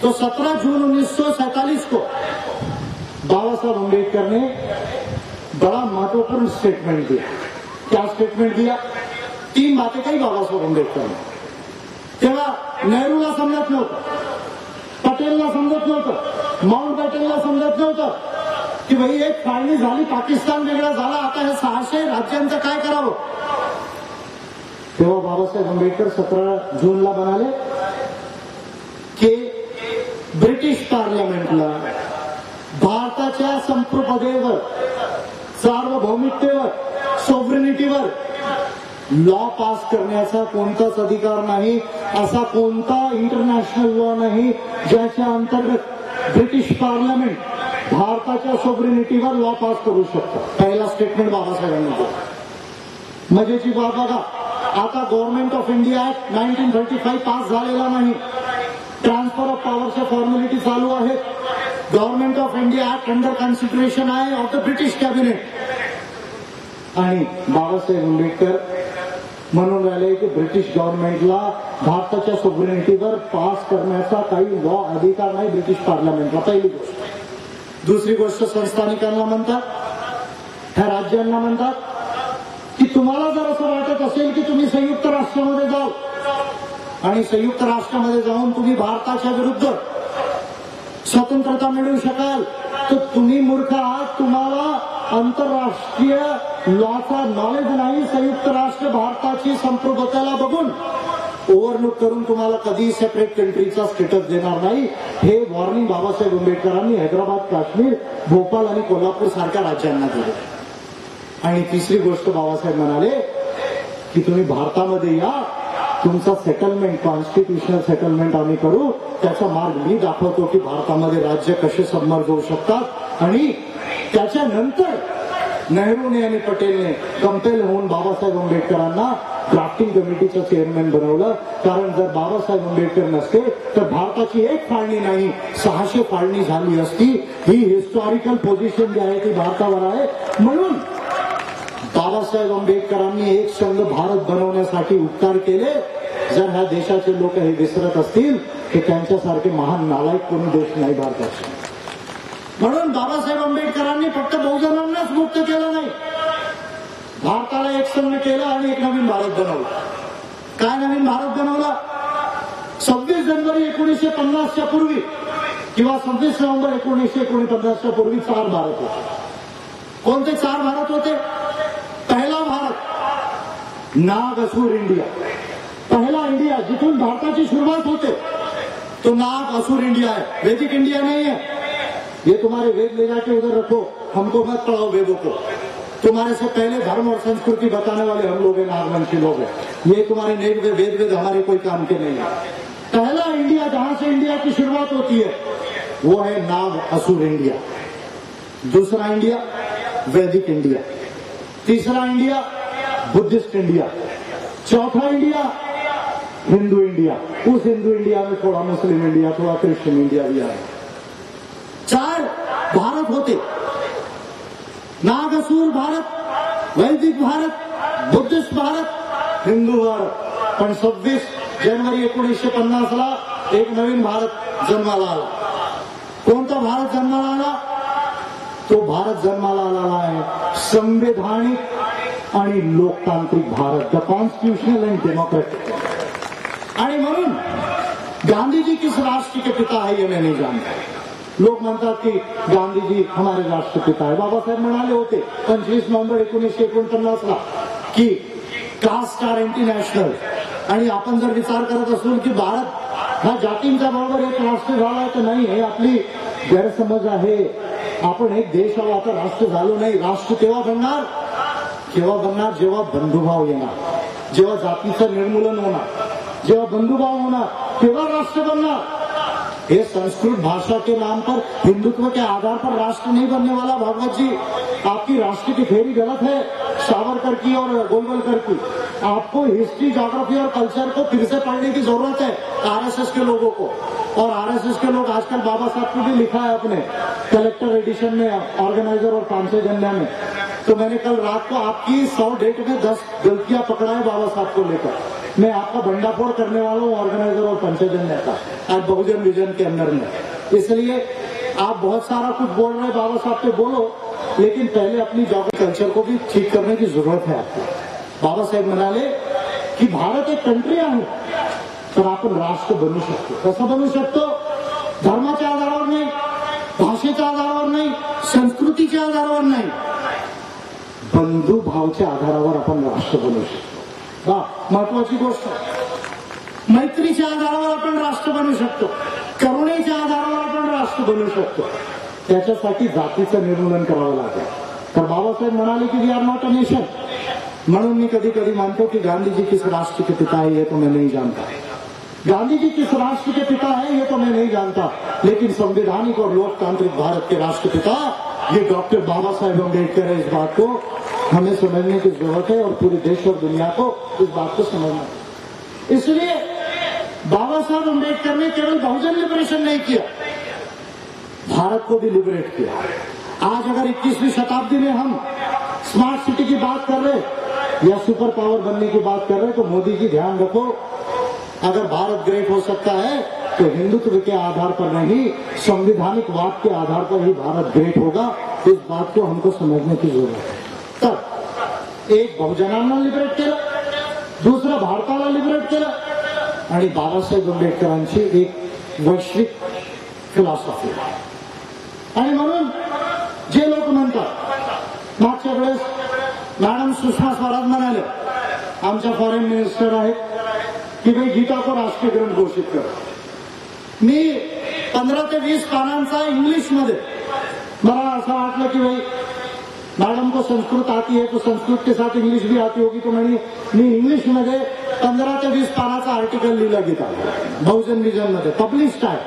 तो 17 जून 1947 को बाबा साहब अम्बेडकर ने बड़ा महत्वपूर्ण स्टेटमेंट दिया। क्या स्टेटमेंट दिया? 3 बातें कही बाबा साहेब अम्बेडकर ने। तेव्हा नेहरूला समजत नव्हतं, पटेलला समजत नव्हतं, माउंट बॅटनला समजत नव्हतं की भाई एक फाळणी झाली, पाकिस्तान वेगळा झाला, आता हे 600 राज्यांचं काय करावं। तेव्हा बाबासाहेब आंबेडकर 17 जूनला म्हणाले की ब्रिटिश पार्लमेंटला भारताच्या संप्रभुतेवर, सार्वभौमिकतेवर, सॉव्हरेनिटीवर लॉ पास करण्याचा कोणताच अधिकार नाही, असा कोणता इंटरनॅशनल लॉ नाही ज्याच्या अंतर्गत ब्रिटिश पार्लमेंट भारताच्या सॉव्हरेनिटीवर लॉ पास करू शकतो। पहिला स्टेटमेंट बाबासाहेबांनी दिला। मजेची बाब बघा, आता government of India act 1935 pass झालेला नाही, ट्रान्सफर ऑफ पॉवरच्या फॉर्मॅलिटी चालू आहेत, government of India act under consideration आहे ऑफ द ब्रिटिश कॅबिनेट। आणि बाबासाहेब आंबेडकर म्हणून राहिले की ब्रिटिश गव्हर्नमेंटला भारताच्या सॉव्हरेनिटीवर पास करण्याचा काही लॉ अधिकार नाही ब्रिटिश पार्लमेंटला, पहिली गोष्ट। दुसरी गोष्ट, संस्थानिकांना म्हणतात, ह्या राज्यांना म्हणतात की तुम्हाला जर असं वाटत असेल की तुम्ही संयुक्त राष्ट्रामध्ये जाल आणि संयुक्त राष्ट्रामध्ये जाऊन तुम्ही भारताच्या विरुद्ध स्वतंत्रता मिळवू शकाल, तर तुम्ही मूर्ख आहात, तुम्हाला आंतरराष्ट्रीय लॉचा नॉलेज नाही, संयुक्त राष्ट्र भारताची संप्रभुतेला बघून ओव्हरलुक करून तुम्हाला कधी सेपरेट कंट्रीचा स्टेटस देणार नाही। हे वॉर्निंग बाबासाहेब आंबेडकरांनी हैदराबाद, काश्मीर, भोपाळ आणि कोल्हापूर सारख्या राज्यांना दिले। आणि तिसरी गोष्ट बाबासाहेब म्हणाले की तुम्ही भारतामध्ये या, तुमचा सेटलमेंट, कॉन्स्टिट्युशनल सेटलमेंट आम्ही करू, त्याचा मार्ग मी दाखवतो की भारतामध्ये राज्य कसे सबमर्ज होऊ शकतात। आणि त्याच्यानंतर नेहरूने आणि पटेलने कंपेल होऊन बाबासाहेब आंबेडकरांना ड्राफ्टिंग कमिटीचं चेअरमॅन बनवलं, कारण जर बाबासाहेब आंबेडकर नसते तर भारताची एक फाळणी नाही 600 फाळणी झाली असती। ही हिस्टॉरिकल पोझिशन जी आहे ती भारतावर आहे। म्हणून बाबासाहेब आंबेडकरांनी एक संघ भारत बनवण्यासाठी उपकार केले। जर ह्या देशाचे लोक हे विसरत असतील तर त्यांच्यासारखे महान नालायक कोणी देश नाही भारताचे। म्हणून बाबासाहेब आंबेडकरांनी फक्त बहुजनांनाच मुक्त केलं नाही, भारताला एक संघ केला आणि एक नवीन भारत बनवला। काय नवीन भारत बनवला? 26 जानेवारी 1950च्या पूर्वी किंवा 26 नोव्हेंबर 1949च्या पूर्वी 4 भारत होते। कोणते 4 भारत होते? पहिला भारत नाग-असुर इंडिया, पहिला इंडिया जिथून भारताची सुरुवात होते तो नाग-असुर इंडिया है, वैदिक इंडिया नहीं है। ये तुम्हारे वेद ले जाके उधर रखो, हमको मत पढ़ाओ वेदों को। तुम्हारे से पहले धर्म और संस्कृति बताने वाले हम लोग हैं, नागवंशी लोग हैं। ये तुम्हारे वेद हमारे कोई काम के नहीं है। पहला इंडिया जहां से इंडिया की शुरुआत होती है वो है नाग-असुर इंडिया। दूसरा इंडिया वैदिक इंडिया, तीसरा इंडिया बुद्धिस्ट इंडिया, चौथा इंडिया हिंदू इंडिया। उस हिंदू इंडिया में थोड़ा मुस्लिम इंडिया, थोड़ा क्रिश्चियन इंडिया भी आया। 4 भारत होते, नाग-असुर भारत, वैदिक भारत, बुद्धिस्ट भारत, हिंदू भारत। पण 26 जानेवारी 1950ला एक नवीन भारत जन्माला आला। कोणता भारत जन्माला आला? तो भारत जन्माला आलेला आहे संवैधानिक आणि लोकतांत्रिक Bharat, the constitutional and democratic. आणि म्हणून गांधी जी किस राष्ट्र के पिता है ये मैं नहीं जानता। लोग म्हणतात की गांधी जी हमारे राष्ट्रपिता है। बाबासाहेब म्हणाले होते 25 नोव्हेंबर 1949ला की कास्ट आर इंटरनॅशनल। आणि आपण जर विचार करत असू की भारत हा जातींच्या बरोबर एक राष्ट्र झाला तर नाही, हे आपली गैरसमज आहे। आपण एक देश आहोत, आता राष्ट्र झालो नाही। राष्ट्र तेव्हा बनणार जेव्हा बंधुभाव येणार, जेव्हा जातीचं निर्मूलन होणार, जेव्हा बंधुभाव होणार, तेव्हा राष्ट्र बनणार। ये संस्कृत भाषा के नाम पर, हिंदुत्व के आधार पर राष्ट्र नहीं बनने वाला। भागवत जी, आपकी राष्ट्र की थ्योरी गलत है, सावरकर की और गोलवलकर की। आपको हिस्ट्री, ज्योग्राफी और कल्चर को फिर से पढ़ने की जरूरत है आरएसएस के लोगों को। और आरएसएस के लोग आजकल बाबा साहब को भी लिखा है अपने कलेक्टर एडिशन में, ऑर्गेनाइजर और पांचजन्य में। तो मैंने कल रात को आपकी 100 डेट में 10 गलतियां पकड़ा है बाबा साहब को लेकर। मैं आपका भंडाफोड़ करने वाला हूँ ऑर्गेनाइजर और पंचजन्य का आज बहुजन विजन के अंदर में। इसलिए आप बहुत सारा कुछ बोल रहे हैं बाबा साहब पे बोलो, लेकिन पहले अपनी ज्योग्राफी कल्चर को भी ठीक करने की जरूरत है आपको। बाबासाहेब म्हणाले की भारत एक कंट्री आहे, तर आपण राष्ट्र बनू शकतो. कसं बनू शकतो? धर्माच्या आधारावर नाही, भाषेच्या आधारावर नाही, संस्कृतीच्या आधारावर नाही, बंधुभावाच्या आधारावर आपण राष्ट्र बनू शकतो. महत्वाची गोष्ट, मैत्रीच्या आधारावर आपण राष्ट्र बनू शकतो, करुणेच्या आधारावर आपण राष्ट्र बनू शकतो. त्याच्यासाठी जातीचं निर्मूलन करावं लागेल. तर बाबासाहेब म्हणाले की we are not a nation. म्हणून मी कधी कधी मानतो कि गांधी जी किस राष्ट्र के पिता है ये तो मैं नहीं जानता, गांधी जी किस राष्ट्र के पिता है ये तो मैं नहीं जानता, लेकिन संवैधानिक और लोकतांत्रिक भारत के राष्ट्रपिता ये डॉक्टर बाबा साहेब अम्बेडकर है. इस बात को हमें समझने की जरूरत है और पूरे देश और दुनिया को इस बात को समझना है. इसलिए बाबा साहब अम्बेडकर ने केवल बहुजन लिबरेशन नहीं किया, भारत को भी लिबरेट किया. आज अगर 21वीं शताब्दी में हम स्मार्ट सिटी की बात कर रहे या सुपर पावर बनने की बात कर रहे, तो मोदी जी ध्यान रखो, अगर भारत ग्रेट हो सकता है तो हिंदुत्व के आधार पर नहीं, संवैधानिक वाद के आधार पर ही भारत ग्रेट होगा. इस बात को हमको समझने की जरूरत है. तर एक बहुजनांना लिबरेट केलं, दुसरं भारताला लिबरेट केलं आणि बाबासाहेब आंबेडकरांची एक वैश्विक फिलॉसॉफी. आणि म्हणून जे लोक म्हणतात, मागच्या वेळेस मॅडम सुषमा स्वराज म्हणाले, आमच्या फॉरेन मिनिस्टर आहेत की भाई गीता को राष्ट्रीय ग्रंथ घोषित कर. मी 15 ते 20 पानांचा इंग्लिश मध्ये, मला असं वाटलं की भाई मैडम को संस्कृत आती है तो संस्कृत के साथ इंग्लिश भी आती होगी, तो मी इंग्लिश मध्ये 15 ते 20 पानाचा आर्टिकल लिहिला गीता बहुजन विजन मध्ये, पब्लिश्ड आहे.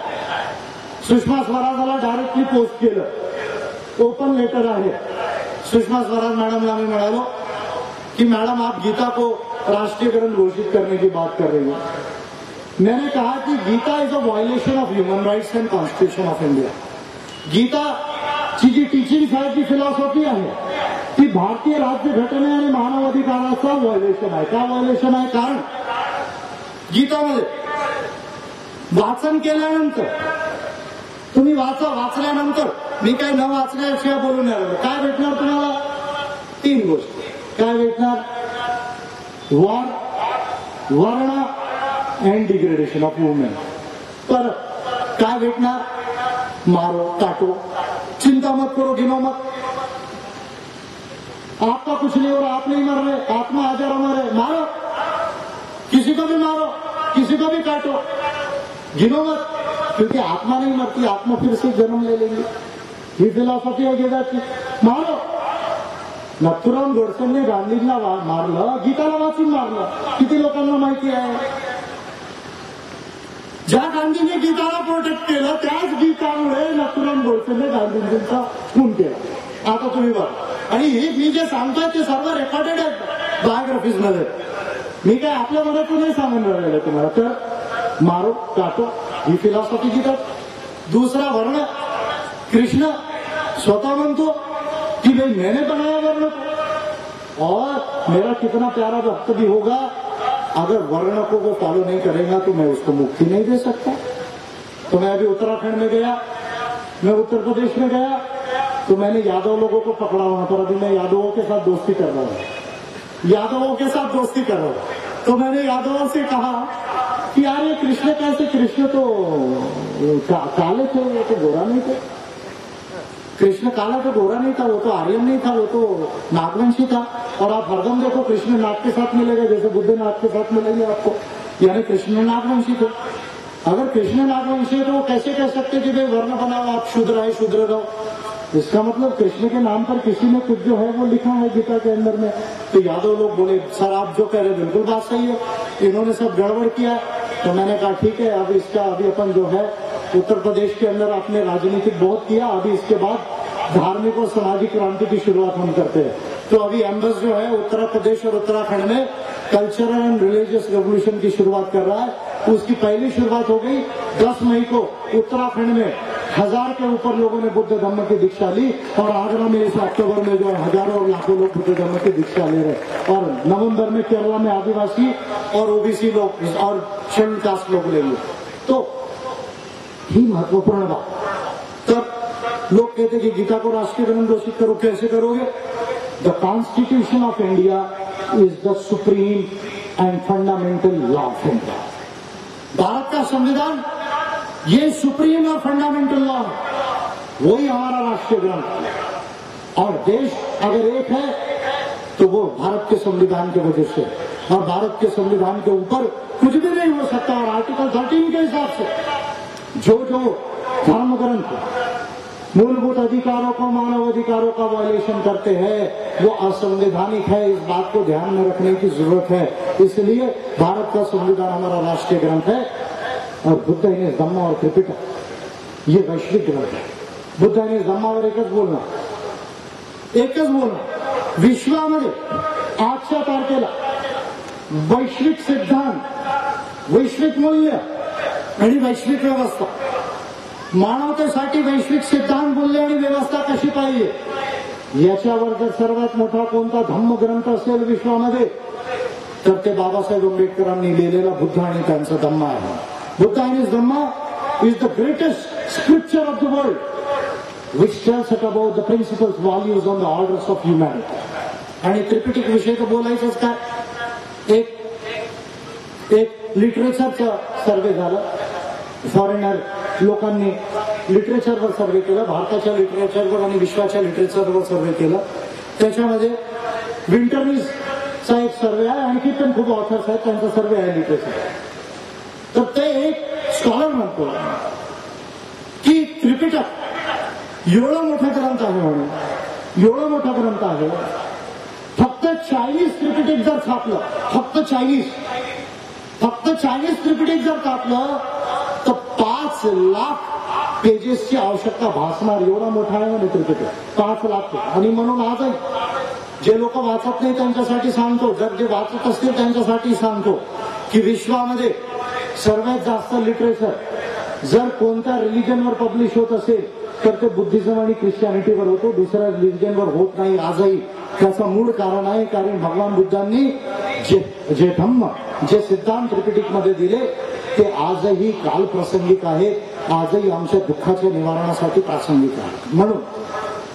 सुषमा स्वराजाला डायरेक्टली पोस्ट केलं, ओपन लेटर आहे. सुषमा स्वराज मैडमला मैं म्हणालो कि मैडम आप गीता को राष्ट्रीय ग्रंथ घोषित करने की बात कर रही है. मैंने कहा कि Gita is a violation of human rights and constitution of India. Gita ची जी टीचिंग आहे, जी फिलॉसॉफी आहे, ती भारतीय राज्यघटने आणि मानव अधिकाराचा व्हायलेशन आहे. का व्हायलेशन आहे? कारण गीतामध्ये वाचन केल्यानंतर, तुम्ही वाचल्यानंतर, मी काही न वाचल्याशिवाय बोलून नाही राहिलो, काय भेटणार तुम्हाला? 3 गोष्टी. काय भेटणार? वर्ण अँड डिग्रेडेशन ऑफ वुमेन. पर काय भेटणार? मारो काटो, चिंता मत करो, गिनो मत, आपका कुछ नहीं हो रहा, आप नहीं मर रहे, आत्मा हजार अमर है, मारो, किसी को भी मारो, किसी को भी काटो, गिनो मत, क्योंकि आत्मा नहीं मरती, आत्मा फिर से जन्म ले लेंगी. ही फिलॉसॉफी आहे गीताची. मारो. नथुराम गोडसेंनी गांधींना मारलं, गीताला वाचून मारलं. किती लोकांना माहिती आहे? ज्या गांधींनी गीताला प्रोटेक्ट केलं त्याच गीतामुळे नथुराम गोडसेने गांधींचा खून केला. आता तुम्ही बघा, आणि हे मी जे सांगतोय ते सर्व रेकॉर्डेड आहेत बायोग्राफीज मध्ये. मी काय आपल्या मनातून नाही सांगून राहिलेलं तुम्हाला. तर मारो काटो ही फिलॉसॉफी गीतात. दूसरा वर्ण, कृष्ण स्वतः म्हणतो कि भाई मैंने बनाया वर्ण को, और मेरा कितना प्यारा भक्त भी होगा, अगर वर्ण को वो फॉलो नहीं करेगा तो मैं उसको मुक्ति नहीं दे सकता. तो मैं अभी उत्तराखंड में गया, मैं उत्तर प्रदेश में गया, तो मैंने यादव लोगों को पकड़ा वहां पर. अभी मैं यादवों के साथ दोस्ती कर रहा हूं, यादवों के साथ दोस्ती कर रहा हूं. तो मैंने यादवों से कहा कि यार ये कृष्ण कैसे, कृष्ण तो काले थे, वो तो गोरा नहीं थे. कृष्ण काला तो गोरा नहीं था, वो तो आर्यन नहीं था, वो तो नागवंशी था. और आप हरदम देखो कृष्ण नाग के साथ मिलेगा, जैसे बुद्ध नाग के साथ मिलेंगे आपको, यानी कृष्ण नागवंशी थे. अगर कृष्ण नागवंशी है तो वो कैसे कह सकते कि भाई वर्ण बनाओ, आप शूद्र है, शूद्र रहो. इसका मतलब कृष्ण के नाम पर किसी ने कुछ जो है वो लिखा है गीता के अंदर में. तो यादव लोग बोले सर आप जो कह रहे बिल्कुल बात सही है, इन्होंने सब गड़बड़ किया है. तो मैंने कहा ठीक है, अब इसका अभी अपन जो है उत्तर प्रदेश के अंदर आपने राजनीतिक बहुत किया, अभी इसके बाद धार्मिक और सामाजिक क्रांति की शुरुआत हम करते हैं. तो अभी एम्बस जो है उत्तर प्रदेश और उत्तराखंड में कल्चरल एंड रिलीजियस रेवोल्यूशन की शुरुआत कर रहा है। उसकी पहली शुरुआत हो गई 10 मई को उत्तराखंड में 1000 के ऊपर लोगों ने बुद्ध धम्म की दीक्षा ली, और आगरा में इस अक्टूबर में जो हजारों और लाखों लोग बुद्ध धम्म की दीक्षा ले रहे, और नवंबर में केरला में आदिवासी और ओबीसी लोग और शेड्यूल्ड कास्ट लोग लेंगे। तो ही महत्वपूर्ण बात। तब लोग कहते कि गीता को राष्ट्रीय ग्रंथ घोषित करो, कैसे करोगे? The constitution of India is the supreme end fundamental law of India. Bharat का संविधान ये सुप्रीम और फंडामेंटल लॉ है, वही हमारा राष्ट्रीय ग्रंथ है। और देश अगर एक है तो वो भारत के संविधान की वजह से, और भारत के संविधान के ऊपर कुछ भी नहीं हो सकता। और आर्टिकल 13 के हिसाब से जो धर्म ग्रंथ मूलभूत अधिकारों को, मानव अधिकारों का वायलेशन करते हैं, वो असंवैधानिक है। इस बात को ध्यान में रखने की जरूरत है। इसलिए भारत का संविधान हमारा राष्ट्रीय ग्रंथ है। और बुद्ध ने धम्म और त्रिपिटक ये वैश्विक ग्रंथ है। बुद्ध ने धम्मावर एकच बोलणं विश्वामध्ये आजच्या तारखेला वैश्विक सिद्धांत, वैश्विक मूल्य आणि वैश्विक व्यवस्था, मानवतेसाठी वैश्विक सिद्धांत, मूल्य आणि व्यवस्था कशी पाहिजे याच्यावर जर सर्वात मोठा कोणता धम्म ग्रंथ असेल विश्वामध्ये तर ते बाबासाहेब आंबेडकरांनी लिहिलेला बुद्ध आणि त्यांचा धम्म आहे. बुद्ध आणि धम्म is the greatest scripture of the world which tells us about the principles, values and the orders of humanity. आणि त्रिपिटक विषय तर बोलायचंच काय. एक लिटरेचरचा सर्वे झाला. फॉरेनर लोकांनी लिटरेचरवर सर्वे केला, भारताच्या लिटरेचरवर आणि विश्वाच्या लिटरेचरवर सर्वे केला. त्याच्यामध्ये विंटरनीजचा एक सर्वे आहे, आणखी पण खूप ऑथर्स आहेत त्यांचा सर्वे आहे लिटरेचर. तर ते एक स्कॉलर म्हणतो की त्रिपिटक एवढा मोठा ग्रंथ आहे म्हणून, एवढा मोठा ग्रंथ आहे, फक्त चायनीज त्रिपिटक जर छापलं, फक्त चायनीज त्रिपिटक जर छापलं तर 5 लाख पेजेसची आवश्यकता भासणार. एवढा मोठा आहे म्हणजे त्रिपिटक, 5 लाख. आणि म्हणून आजही जे लोक वाचत नाही त्यांच्यासाठी सांगतो, जर जे वाचत असतील त्यांच्यासाठी सांगतो की विश्वामध्ये सर्वात जास्त लिटरेचर जर कोणत्या रिलिजनवर पब्लिश होत असेल तर ते बुद्धिझम आणि ख्रिश्चॅनिटीवर होतो, दुसऱ्या रिलिजनवर होत नाही. आजही त्याचं मूळ कारण आहे, कारण भगवान बुद्धांनी जे धम्म, जे सिद्धांत त्रिपिटकमध्ये दिले ते आजही कालप्रसंगिक आहेत, आजही आमच्या दुःखाच्या निवारणासाठी प्रासंगिक आहेत. म्हणून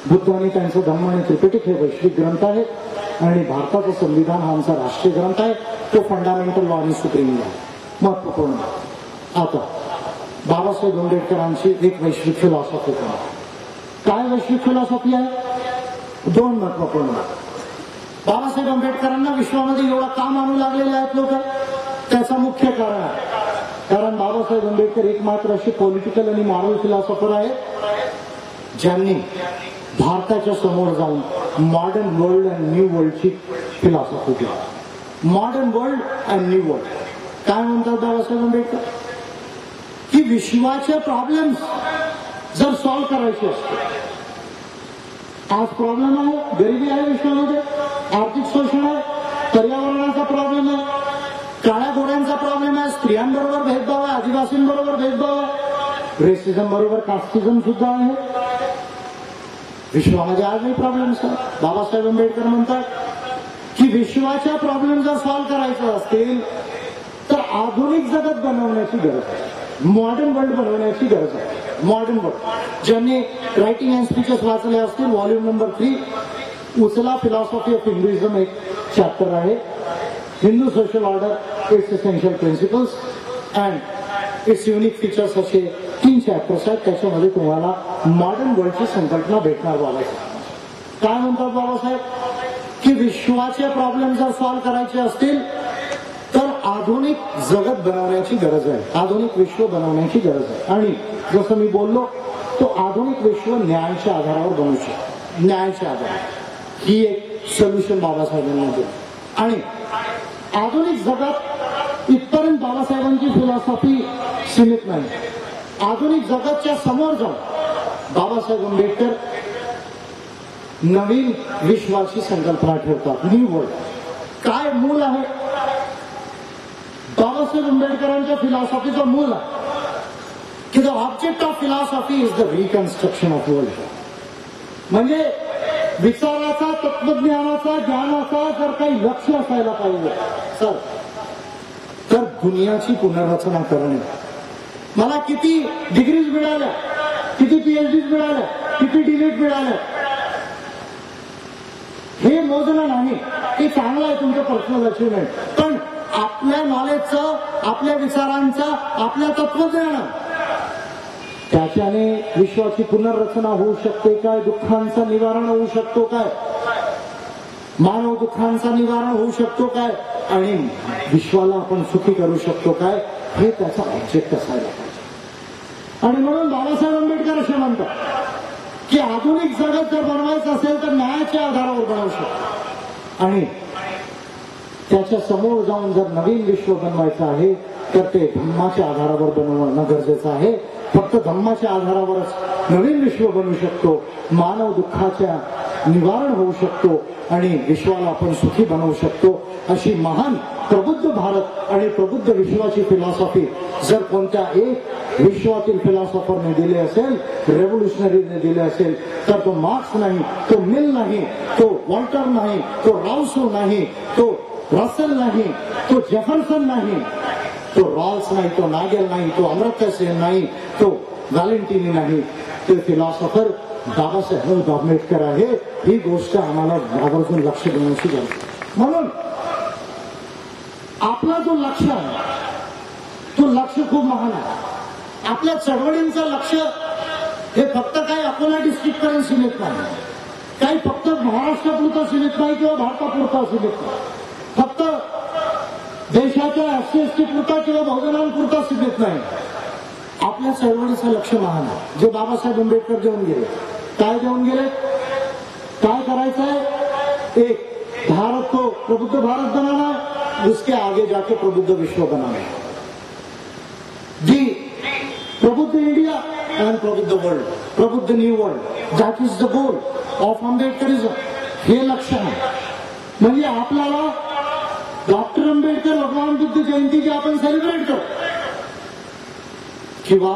बुद्ध आणि त्यांचं धम्म आणि त्रिपिटक हे वैश्विक ग्रंथ आहेत आणि भारताचं संविधान हा आमचा राष्ट्रीय ग्रंथ आहे. तो फंडामेंटल लॉ आणि सुप्रीम लॉ महत्वपूर्ण. आता बाबासाहेब आंबेडकरांची एक वैश्विक फिलॉसॉफी काय वैश्विक फिलॉसॉफी आहे? 2 महत्वपूर्ण. बाबासाहेब आंबेडकरांना विश्वामध्ये एवढा का मानू लागलेले आहेत लोक? त्याचं मुख्य कारण आहे, कारण बाबासाहेब आंबेडकर एकमात्र असे पॉलिटिकल आणि मॉरल फिलॉसॉफर आहेत ज्यांनी भारताच्या समोर जाऊन मॉडर्न वर्ल्ड अँड न्यू वर्ल्डची फिलॉसॉफी दिली. Modern world and new world काय म्हणतात बाबासाहेब आंबेडकर? की विश्वाचे प्रॉब्लेम्स जर सॉल्व्ह करायचे असते, आज प्रॉब्लेम आहे, गरिबी आहे विश्वामध्ये, आर्थिक शोषण आहे, पर्यावरणाचा प्रॉब्लेम आहे, काळ्या गोऱ्यांचा प्रॉब्लेम आहे, स्त्रियांबरोबर भेदभाव आहे, आदिवासींबरोबर भेदभाव आहे, रेसिझम बरोबर कास्टिझम सुद्धा आहे. विश्वामध्ये आजही प्रॉब्लेम्स आहे. बाबासाहेब आंबेडकर म्हणतात की विश्वाच्या प्रॉब्लेम जर सॉल्व्ह करायचे असतील तर आधुनिक जगत बनवण्याची गरज आहे, मॉडर्न वर्ल्ड बनवण्याची गरज आहे. मॉडर्न वर्ल्ड ज्यांनी रायटिंग अँड स्पीचेस वाचले असतील, व्हॉल्यूम नंबर 3 उचला फिलॉसॉफी ऑफ हिंदुइझम एक चॅप्टर आहे. Hindu social order, it's essential principles and it's unique features असे 3 चॅप्टर्स आहेत. त्याच्यामध्ये तुम्हाला मॉडर्न वर्ल्डची संकल्पना भेटणार. बाबासाहेब काय म्हणतात? बाबासाहेब की विश्वाचे प्रॉब्लेम जर सॉल्व्ह करायचे असतील तर आधुनिक जगत बनवण्याची गरज आहे, आधुनिक विश्व बनवण्याची गरज आहे. आणि जसं मी बोललो, तो आधुनिक विश्व न्यायाच्या आधारावर बनू शकतो. न्यायाच्या आधारावर ही एक सोल्युशन बाबासाहेबांनी दिली. आणि आधुनिक जगात इथपर्यंत बाबासाहेबांची फिलॉसॉफी सीमित नाही. आधुनिक जगतच्या समोर जाऊन बाबासाहेब आंबेडकर नवीन विश्वाची संकल्पना ठेवतात. न्यू वर्ल्ड काय मूल आहे? बाबासाहेब आंबेडकरांच्या फिलॉसॉफीचं मूल आहे की the object of philosophy is the reconstruction of world. म्हणजे विचाराचा, तत्वज्ञानाचा, ज्ञानाचा जर काही लक्ष असायला पाहिजे तर दुनियाची पुनर्रचना करणे. मला किती डिग्रीज मिळाल्या, किती पीएचडीज मिळाल्या, किती डिलीट मिळाल्या, हे मोजणं नाही. ते चांगलं आहे तुमचं पर्सनल अचिव्हमेंट, पण आपल्या नॉलेजचं, आपल्या विचारांचं, आपल्या तत्वज्ञान त्याच्याने विश्वाची पुनर्रचना होऊ शकते काय? दुःखांचं निवारण होऊ शकतो काय? मानव दुःखांचं निवारण होऊ शकतो काय? आणि विश्वाला आपण सुखी करू शकतो काय? हे त्याचा ऑब्जेक्ट असायला पाहिजे. आणि म्हणून बाबासाहेब आंबेडकर असे म्हणतात की आधुनिक जगत जर बनवायचं असेल तर न्यायाच्या आधारावर बनवू शकतो. आणि त्याच्या समोर जाऊन जर नवीन विश्व बनवायचं आहे तर ते धम्माच्या आधारावर बनवणं गरजेचं आहे. फक्त धम्माच्या आधारावरच नवीन विश्व बनवू शकतो. मानव दुःखाच्या निवारण होऊ शकतो आणि विश्वाला आपण सुखी बनवू शकतो. अशी महान प्रबुद्ध भारत आणि प्रबुद्ध विश्वाची फिलॉसॉफी जर कोणत्या एक विश्वातील फिलॉसॉफरने दिली असेल, रेव्होल्युशनरीने दिली असेल, तर तो मार्क्स नाही, तो मिल नाही, तो वॉल्टर नाही, तो राउसो नाही, तो रसेल नाही, तो जेफरसन नाही, तो रॉल्स नाही, तो नागेल नाही, तो अमर्त्य सेन नाही, तो व्हॅलेंटिनी नाही, ते फिलॉसॉफर बाबासाहेब आंबेडकर आहे. ही गोष्ट आम्हाला आवर्जून लक्ष देण्याची गरज आहे. म्हणून आपला जो लक्ष आहे तो लक्ष खूप महान आहे. आपल्या चळवळींचं लक्ष हे फक्त काही अकोला डिस्ट्रिक्टपर्यंत सीमित नाही, काही फक्त महाराष्ट्रापुरतं सीमित नाही किंवा भारतापुरता सीमित नाही, फक्त देशाच्या एससी पुरता किंवा बहुजनांपुरता सीमित नाही. आपल्या चळवळीचं लक्ष महान आहे जे बाबासाहेब आंबेडकर देऊन गेले. काय देऊन गेले? काय करायचंय? एक भारत को प्रबुद्ध भारत बनाना है, उसके आगे जाके प्रबुद्ध विश्व बनाना है. जी Prabuddha India and Prabuddha world, Prabuddha new world, that is the goal of Ambedkarism. हे लक्ष आहे. म्हणजे आपल्याला डॉक्टर आंबेडकर भगवान बुद्ध जयंती जी आपण सेलिब्रेट करतो किंवा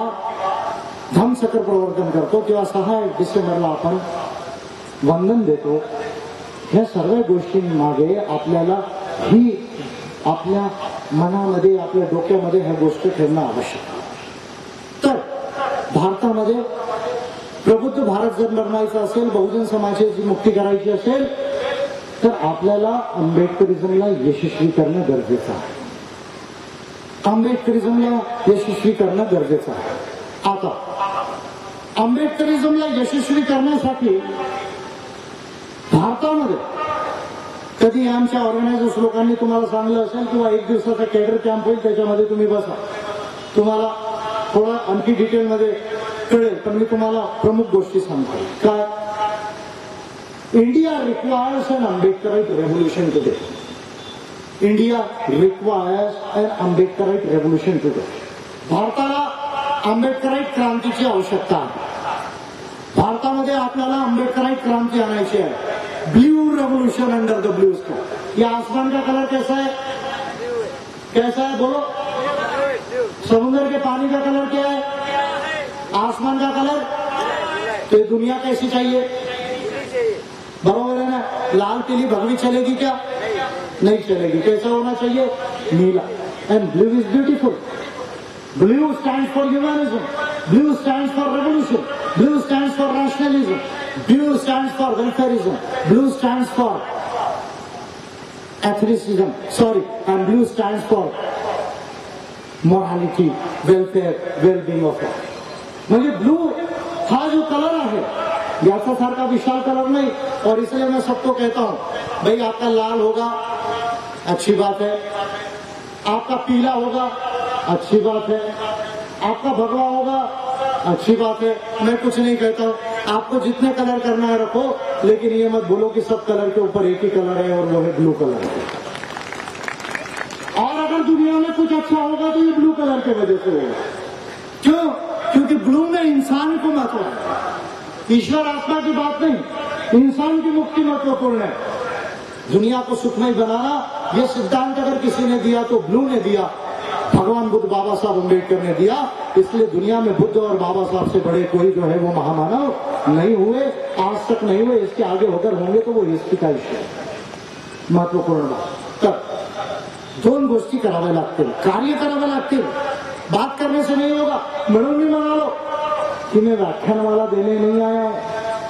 धम्मचक्र प्रवर्तन करतो किंवा 6 डिसेंबरला आपण वंदन देतो, ह्या सर्व गोष्टींमागे आपल्याला ही आपल्या मनामध्ये, आपल्या डोक्यामध्ये ह्या गोष्टी ठेवणं आवश्यक आहे. तर भारतामध्ये प्रबुद्ध भारत जर बनवायचा असेल, बहुजन समाजाची मुक्ती करायची असेल तर आपल्याला आंबेडकरिझमला यशस्वी करणं गरजेचं आहे. आंबेडकरिझमला यशस्वी करणं गरजेचं आहे. आता आंबेडकरिझमला यशस्वी करण्यासाठी भारतामध्ये कधी आमच्या ऑर्गनायझर्स लोकांनी तुम्हाला सांगलं असेल किंवा एक दिवसाचा कॅडर कॅम्प होईल, त्याच्यामध्ये तुम्ही बसा, तुम्हाला थोडं आणखी डिटेलमध्ये कळेल. पण मी तुम्हाला प्रमुख गोष्टी सांगतो. काय? India requires an Ambedkarite revolution today. India requires an Ambedkarite revolution today. भारताला आंबेडकराईट क्रांतीची आवश्यकता आहे. भारतामध्ये आपल्याला आंबेडकराईट क्रांती आणायची आहे. Blue revolution under the blue sky. ये आसमान का कलर कैसा है? कैसा है बोलो? समुद्र के पानी का कलर क्या है? आसमान का कलर? तो दुनिया कैसी चाहिए? बरोबर है ना? लाल पीली भगवी चलेगी क्या? नहीं चलेगी. कैसा होना चाहिए? नीला. And blue is beautiful. Blue stands for humanism, blue stands for revolution, blue stands for rationalism, blue stands for welfarism, blue stands for ethnicism, sorry, and blue stands for morality, welfare, wellbeing of all. म्हणजे blue हा जो colour आहे याचा सारखा विशाल colour नहीं. और इसलिए मैं सबको कहता हूं, भाई आपका लाल होगा अच्छी बात है, आपका पीला होगा अच्छी बात है, आपका भगवा होगा अच्छी बात है. मैं कुछ नहीं कहता हूं, आपको जितने कलर करना है रखो, लेकिन ये मत बोलो कि सब कलर के ऊपर एक ही कलर है और वो है ब्लू कलर. और अगर दुनिया में कुछ अच्छा होगा तो ये ब्लू कलर की वजह से होगा. क्यों? क्योंकि ब्लू में इंसान को महत्व है, ईश्वर आत्मा की बात नहीं. इंसान की मुक्ति महत्वपूर्ण है। दुनिया को सुखमय बनाना यह सिद्धांत अगर किसी ने दिया तो ब्लू ने दिया, भगवान बुद्ध बाबा साहब अम्बेडकर ने दिया। इसलिए दुनिया में बुद्ध और बाबा साहब से बड़े कोई जो है वो महामानव नहीं हुए, आज तक नहीं हुए। इसके आगे होकर होंगे तो वो हिस्ट्री का विषय महत्वपूर्ण बात। दोन गोष्टी कराव्या लागतील, कार्य करावे लागतील। बात करने से नहीं होगा। म्हणून मी म्हणालो कि मैं व्याख्यानमाला देने नहीं आया हूं,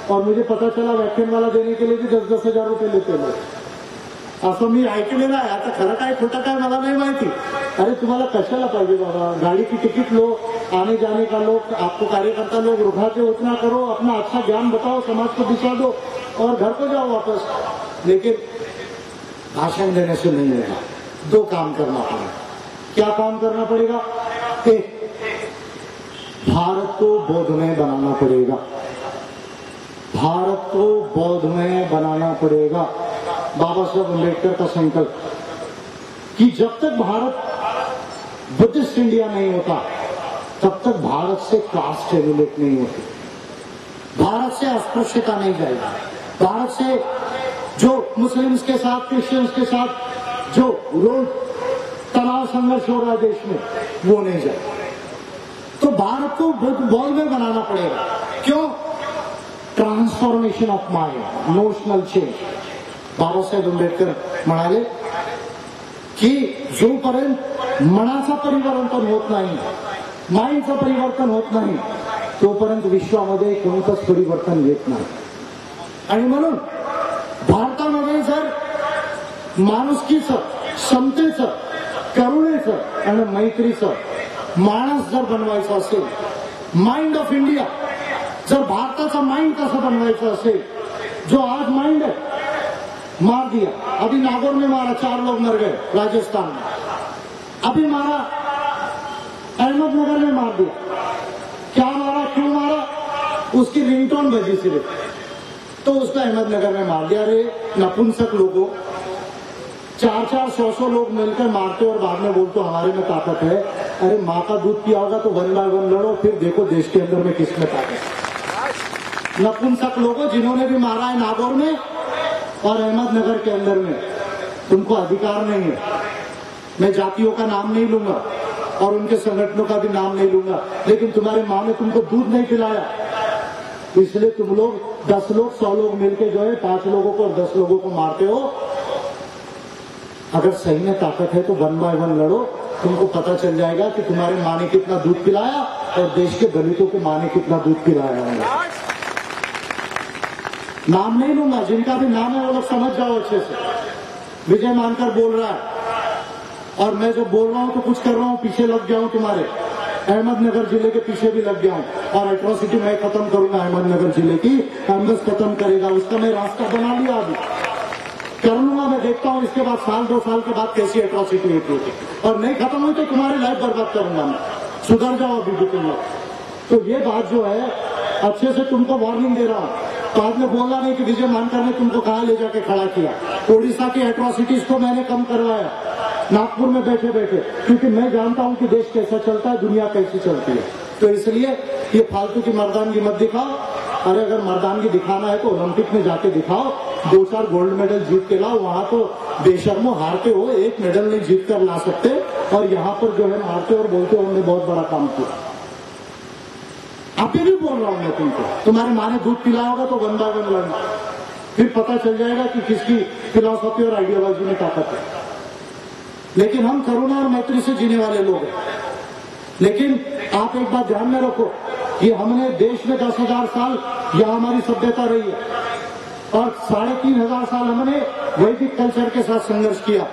और मुझे पता चला व्याख्यानमाला देने के लिए भी 10-10 हजार रुपये लेते लोग। असं मी ऐकलेलं आहे। आता खरं काय खोटं काय मला नाही माहिती। अरे तुम्हाला कशाला पाहिजे बाबा, गाड़ी की टिकट लो, आने जाने का लो, आपको कार्यकर्ता लोग रुझाते उतना करो, अपना अच्छा ज्ञान बताओ, समाज को दिशा दो और घर को जाओ वापस। लेकिन भाषण देने से नहीं होगा। दो काम करना पड़ेगा। क्या काम करना पड़ेगा? एक, भारत को बौद्धमय बनाना पड़ेगा। भारत को बौद्धमय बनाना पड़ेगा। बाबा साहब अम्बेडकर का संकल्प कि जब तक भारत बुद्धिस्ट इंडिया नहीं होता तब तक भारत से कास्ट एलिमिनेट नहीं होती, भारत से अस्पृश्यता नहीं जाएगी, भारत से जो मुस्लिम्स के साथ, क्रिश्चियंस के साथ जो रोज तनाव संघर्ष हो रहा है देश में, वो नहीं जाए। तो भारत को बौद्धमय बनाना पड़ेगा। क्यों? Transformation of mind, notional change. Babasaheb Ambedkar म्हणाले की जोपर्यंत मनाचं परिवर्तन होत नाही, माइंडचं परिवर्तन होत नाही, तोपर्यंत विश्वामध्ये कोणतंच परिवर्तन येत नाही। आणि म्हणून भारतामध्ये जर माणुसकीचं, समतेचं, करुणेचं आणि मैत्रीचं माणस जर बनवायचं असेल, माइंड ऑफ इंडिया, जर भारताचा माइंड कसं बनवायचं असेल, जो आज माइंड है मार दिया, अभी नागौर में मारा, 4 लोग मर गए, राजस्थान में अभी मारा, अहमदनगर में मार दिया। क्या मारा, क्यों मारा? उसकी रिंगटोन बजी सिर्फ, तो उसको अहमदनगर में मार दिया। अरे नपुंसक लोगों, 4-4, 100-100 लोग मिलकर मारते और बाद में बोलते हमारे में ताकत है। अरे माँ का दूध पिया होगा तो 1 बाय 1 लड़ो, फिर देखो देश के अंदर में किसमें ताकत है। नपुंसक लोगों जिन्होंने भी मारा है नागौर में और अहमदनगर के अंदर में, तुमको अधिकार नहीं है। मैं जातियों का नाम नहीं लूंगा और उनके संगठनों का भी नाम नहीं लूंगा, लेकिन तुम्हारी माँ ने तुमको दूध नहीं पिलाया, इसलिए तुम लोग 10 लोग 100 लोग मिलकर जो है 5 लोगों को और 10 लोगों को मारते हो। अगर सही में ताकत है तो 1 बाय 1 लड़ो, तुमको पता चल जाएगा कि तुम्हारे माँ ने कितना दूध पिलाया और देश के दलितों के माँ ने कितना दूध पिलाया है। नाम नहीं लूंगा, जिनका भी नाम है वो लोग समझ जाओ अच्छे से। विजय मानकर बोल रहा है और मैं जब बोल रहा हूं तो कुछ कर रहा हूं, पीछे लग गया हूं तुम्हारे, अहमदनगर जिले के पीछे भी लग गया हूं और एट्रोसिटी मैं खत्म करूंगा अहमदनगर जिले की, कांग्रेस खत्म करेगा, उसका मैं रास्ता बना लिया, अभी कर लूंगा। मैं देखता हूं इसके बाद 1-2 साल के बाद कैसी एट्रोसिटी होती है, और नहीं खत्म हुई तो तुम्हारी लाइफ बर्बाद करूंगा मैं। सुधर जाओ अभी भी तुम लोग। तो ये बात जो है अच्छे से तुमको वार्निंग दे रहा हूं। बाद में बोलना नहीं कि विजय मानकर ने तुमको कहां ले जाके खड़ा किया। ओडिशा की एट्रोसिटीज को मैंने कम करवाया नागपुर में बैठे बैठे, क्योंकि मैं जानता हूं कि देश कैसा चलता है, दुनिया कैसी चलती है। तो इसलिए ये फालतू की मर्दानगी मत दिखाओ। अरे अगर मर्दानगी दिखाना है तो ओलंपिक में जाके दिखाओ, 2-4 गोल्ड मेडल जीत के लाओ। वहां तो बेशर्मो हारते हो, 1 मेडल नहीं जीत कर ला सकते, और यहाँ पर जो है मारते और बोलते हो हमने बहुत बड़ा काम किया। अभी भी बोल रहा हूं मैं तुमको, तुम्हारे माँ ने दूध पिलाया होगा तो 1 बाय 1 लड़ना, फिर पता चल जाएगा कि किसकी फिलॉसफी और आइडियोलॉजी में ताकत है। लेकिन हम करुणा और मैत्री से जीने वाले लोग हैं। लेकिन आप एक बात ध्यान में रखो, कि हमने देश में 10,000 साल यह हमारी सभ्यता रही है, और 3,500 साल हमने वैदिक कल्चर के साथ संघर्ष किया।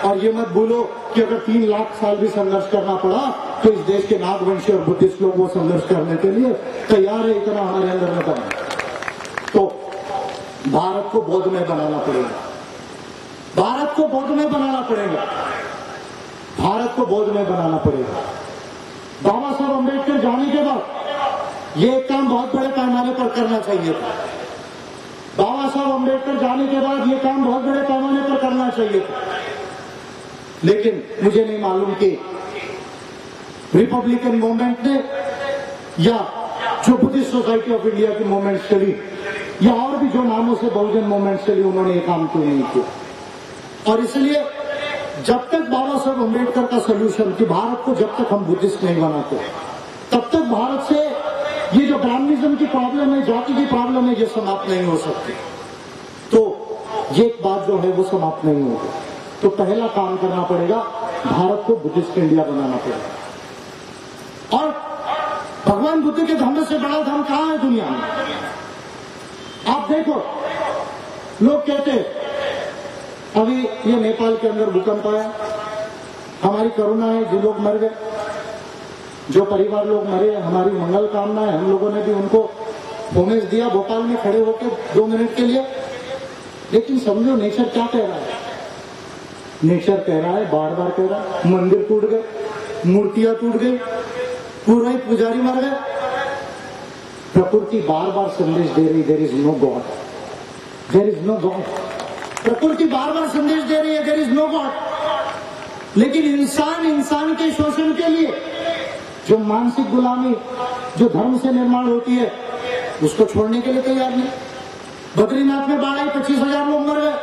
और ये मत भूलो कि अगर 3 लाख साल भी संघर्ष करना पड़ा तो इस देश के नागवंशी और बुद्धिस्ट लोग वो संघर्ष करने के लिए तैयार है, इतना हमारे अंदर में दम है। तो भारत को बौद्धमय बनाना पड़ेगा, भारत को बौद्धमय बनाना पड़ेगा, भारत को बौद्धमय बनाना पड़ेगा। बाबा साहब अम्बेडकर जाने के बाद ये काम बहुत बड़े पैमाने पर करना चाहिए था। बाबा साहब अम्बेडकर जाने के बाद ये काम बहुत बड़े पैमाने पर करना चाहिए था, लेकिन मुझे नहीं मालूम कि रिपब्लिकन मूवमेंट ने या जो बुद्धिस्ट सोसाइटी ऑफ इंडिया की मूवमेंट चली, या और भी जो नामों से बहुजन मूवमेंट से भी उन्होंने ये काम क्यों नहीं किया। और इसलिए जब तक बाबा साहब अम्बेडकर का सोल्यूशन कि भारत को जब तक हम बुद्धिस्ट नहीं बनाते तब तक भारत से ये जो ब्राह्मणिज्म की प्रॉब्लम है, जाति की प्रॉब्लम है, ये समाप्त नहीं हो सकती। तो ये एक बात जो है वो समाप्त नहीं होगी। तो पहला काम करना पड़ेगा, भारत को बुद्धिस्ट इंडिया बनाना पड़ेगा। और भगवान बुद्ध के धर्म से बड़ा धर्म कहां है दुनिया में? आप देखो, लोग कहते अभी ये नेपाल के अंदर भूकंप आया, हमारी करुणा है, जो लोग मर गए, जो परिवार लोग मरे, हमारी मंगल कामना है, हम लोगों ने भी उनको होमेज दिया भोपाल में खड़े होकर 2 मिनट के लिए। लेकिन समझो नेचर क्या कह रहा है? नेचर कह रहा है, बार बार कह रहा है, मंदिर टूट गए, मूर्तियां टूट गई, पुरोहित पुजारी मर गए। प्रकृति बार बार संदेश दे रही, there is no god, there is no god. प्रकृति बार बार संदेश दे रही है, देयर इज नो गॉड। लेकिन इंसान के शोषण के लिए जो मानसिक गुलामी जो धर्म से निर्माण होती है, उसको छोड़ने के लिए तैयार नहीं। बद्रीनाथ में बाढ़ आई, 25,000 लोग मर गए,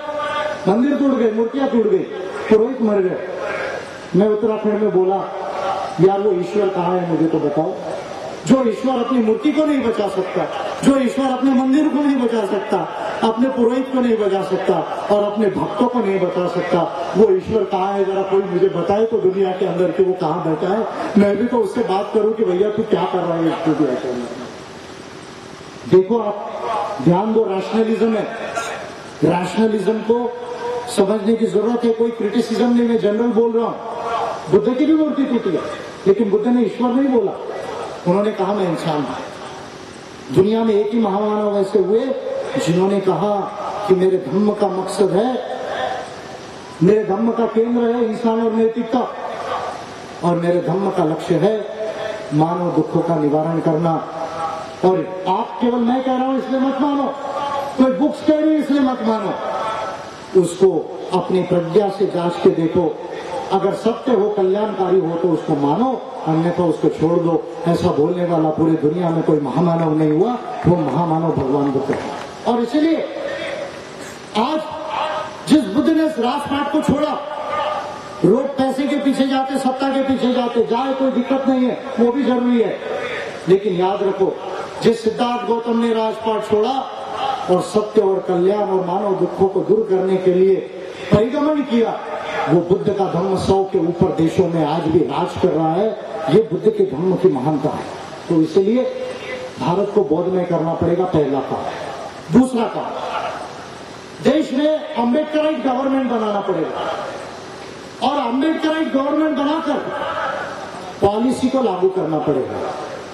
मंदिर टूट गए, मूर्तियां टूट गई, पुरोहित मर गए। मैं उत्तराखंड में बोला, यार वो ईश्वर कहाँ है मुझे तो बताओ। जो ईश्वर अपनी मूर्ति को नहीं बचा सकता, जो ईश्वर अपने मंदिर को नहीं बचा सकता, अपने पुरोहित को नहीं बचा सकता और अपने भक्तों को नहीं बचा सकता, वो ईश्वर कहाँ है? जरा कोई मुझे बताए तो दुनिया के अंदर कि वो कहाँ बैठा है। मैं भी तो उससे बात करूं कि भैया तू क्या कर रहा है इस दुनिया के अंदर। देखो, आप ध्यान दो, रैशनलिज्म है, रैशनलिज्म को समझने की जरूरत है। कोई क्रिटिसिज्म नहीं, मैं जनरल बोल रहा हूं। बुद्ध की भी मूर्ति टूटी है, लेकिन बुद्ध ने ईश्वर नहीं बोला, उन्होंने कहा मैं इंसान हूं। दुनिया में एक ही महामानव ऐसे हुए जिन्होंने कहा कि मेरे धर्म का मकसद है, मेरे धर्म का केंद्र है इंसान और नैतिकता, और मेरे धर्म का लक्ष्य है मानव दुखों का निवारण करना। और आप केवल मैं कह रहा हूं इसलिए मत मानो, कोई बुक्स कह रही है इसलिए मत मानो, उसको अपनी प्रज्ञा से जांच के देखो। अगर सत्य हो, कल्याणकारी हो तो उसको मानो, अन्यथा उसको छोड़ दो। ऐसा बोलने वाला पूरी दुनिया में कोई महामानव नहीं हुआ, वो महामानव भगवान बुद्ध है। और इसलिए आज जिस बुद्ध ने राजपाट को छोड़ा, लोग पैसे के पीछे जाते, सत्ता के पीछे जाते, जाए कोई दिक्कत नहीं है, वो भी जरूरी है। लेकिन याद रखो, जिस सिद्धार्थ गौतम ने राजपाट छोड़ा और सत्य और कल्याण और मानव दुखों को दूर करने के लिए परिगमन किया, वो बुद्ध का धर्म 100 के ऊपर देशों में आज भी राज कर रहा है। ये बुद्ध के धर्म की महानता है। तो इसलिए भारत को बौद्धमय करना पड़ेगा, पहला काम। दूसरा काम, देश में अम्बेडकराइट गवर्नमेंट बनाना पड़ेगा और अम्बेडकराइट गवर्नमेंट बनाकर पॉलिसी को लागू करना पड़ेगा,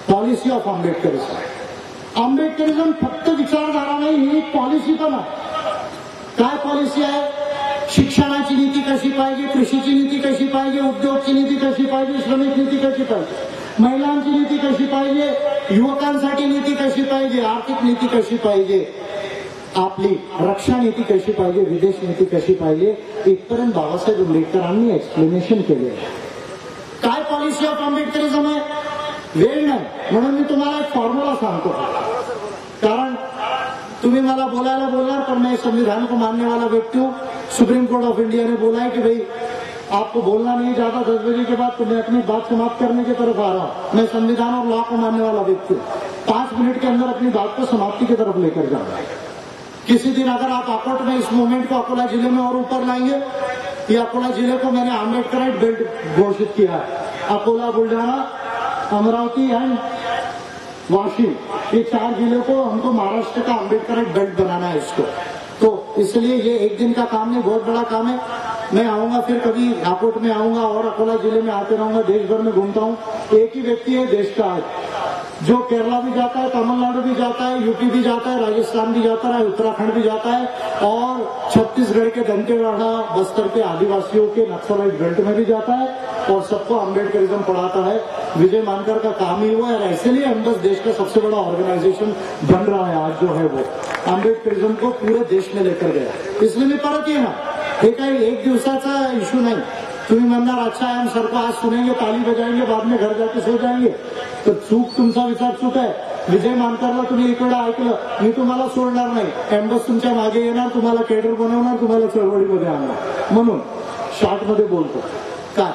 पॉलिसी ऑफ अम्बेडकरिज्म। अम्बेडकरिज्म फक्त विचारधारा नाही, ही एक पॉलिसी पण आहे। काय पॉलिसी आहे? शिक्षणाची नीती कशी पाहिजे, कृषीची नीती कशी पाहिजे, उद्योगची नीती कशी पाहिजे, श्रमिक नीती कशी पाहिजे, महिलांची नीती कशी पाहिजे, युवकांसाठी नीती कशी पाहिजे, आर्थिक नीती कशी पाहिजे, आपली रक्षा नीती कशी पाहिजे, विदेश नीती कशी पाहिजे, इथपर्यंत बाबासाहेब आंबेडकरांनी एक्सप्लेनेशन केले। काय पॉलिसी ऑफ आंबेडकरिझम आहे? वेळ नाही म्हणून मी तुम्हाला एक फॉर्म्युला सांगतो, कारण तुम्ही मला बोलायला बोलणार, पर मैं संविधान को मानने वाला व्यक्ति हूं। सुप्रीम कोर्ट ऑफ इंडिया ने बोला है कि भाई आपको बोलना नहीं ज्यादा, 10 बजे के बाद, तो मैं अपनी बात समाप्त करने की तरफ आ रहा हूं। मैं संविधान और लॉ को मानने वाला व्यक्ति हूं, 5 मिनट के अंदर अपनी बात को समाप्ति की तरफ लेकर जाऊंगा। किसी दिन अगर आप अकोट में इस मूवमेंट को अकोला जिले में और ऊपर लाएंगे, ये अकोला जिले को मैंने आम्बेडकराइट बेल्ट घोषित किया है। अकोला, बुल्ढाना, अमरावती एंड वाशिम, ये 4 जिलों को हमको महाराष्ट्र का अम्बेडकराइट बेल्ट बनाना है इसको। तो इसलिए ये एक दिन का काम नहीं, बहुत बड़ा काम है। मैं आऊंगा, फिर कभी राकोट में आऊंगा और अकोला जिले में आते रहूंगा, देश भर में घूमता हूं। एक ही व्यक्ति है देश का आज, जो केरला भी जाता है, तमिलनाडु भी जाता है, यूपी भी जाता है, राजस्थान भी जाता है, उत्तराखंड भी जाता है और छत्तीसगढ़ के दंतेवाड़ा, बस्तर के आदिवासियों के नक्सलाइट बेल्ट में भी जाता है और सबको अम्बेडकरिज्म पढ़ाता है। विजय मानकर का काम ही हुआ है, इसलिए हम बस देश का सबसे बड़ा ऑर्गेनाइजेशन बन रहा है आज जो है वो अम्बेडकरिज्म को पूरे देश में लेकर गया। इसलिए मी परत येणार, हे काही एक दिवसाचा इश्यू नहीं। तुम्ही म्हणणार अच्छा है, हम सर को आज सुनेंगे, ताली बजाएंगे, बाद में घर जाके सो जाएंगे, तो चूक तुमचा विचार चूक है। विजय मानकरला तुम्ही एक वेळा ऐकलं, मी तुम्हाला सोडणार नाही, एम्बस तुमच्या मागे येणार, तुम्हाला केडर बनवणार, तुम्हाला चळवळीमध्ये आणणार. म्हणून शॉर्टमध्ये बोलतो. काय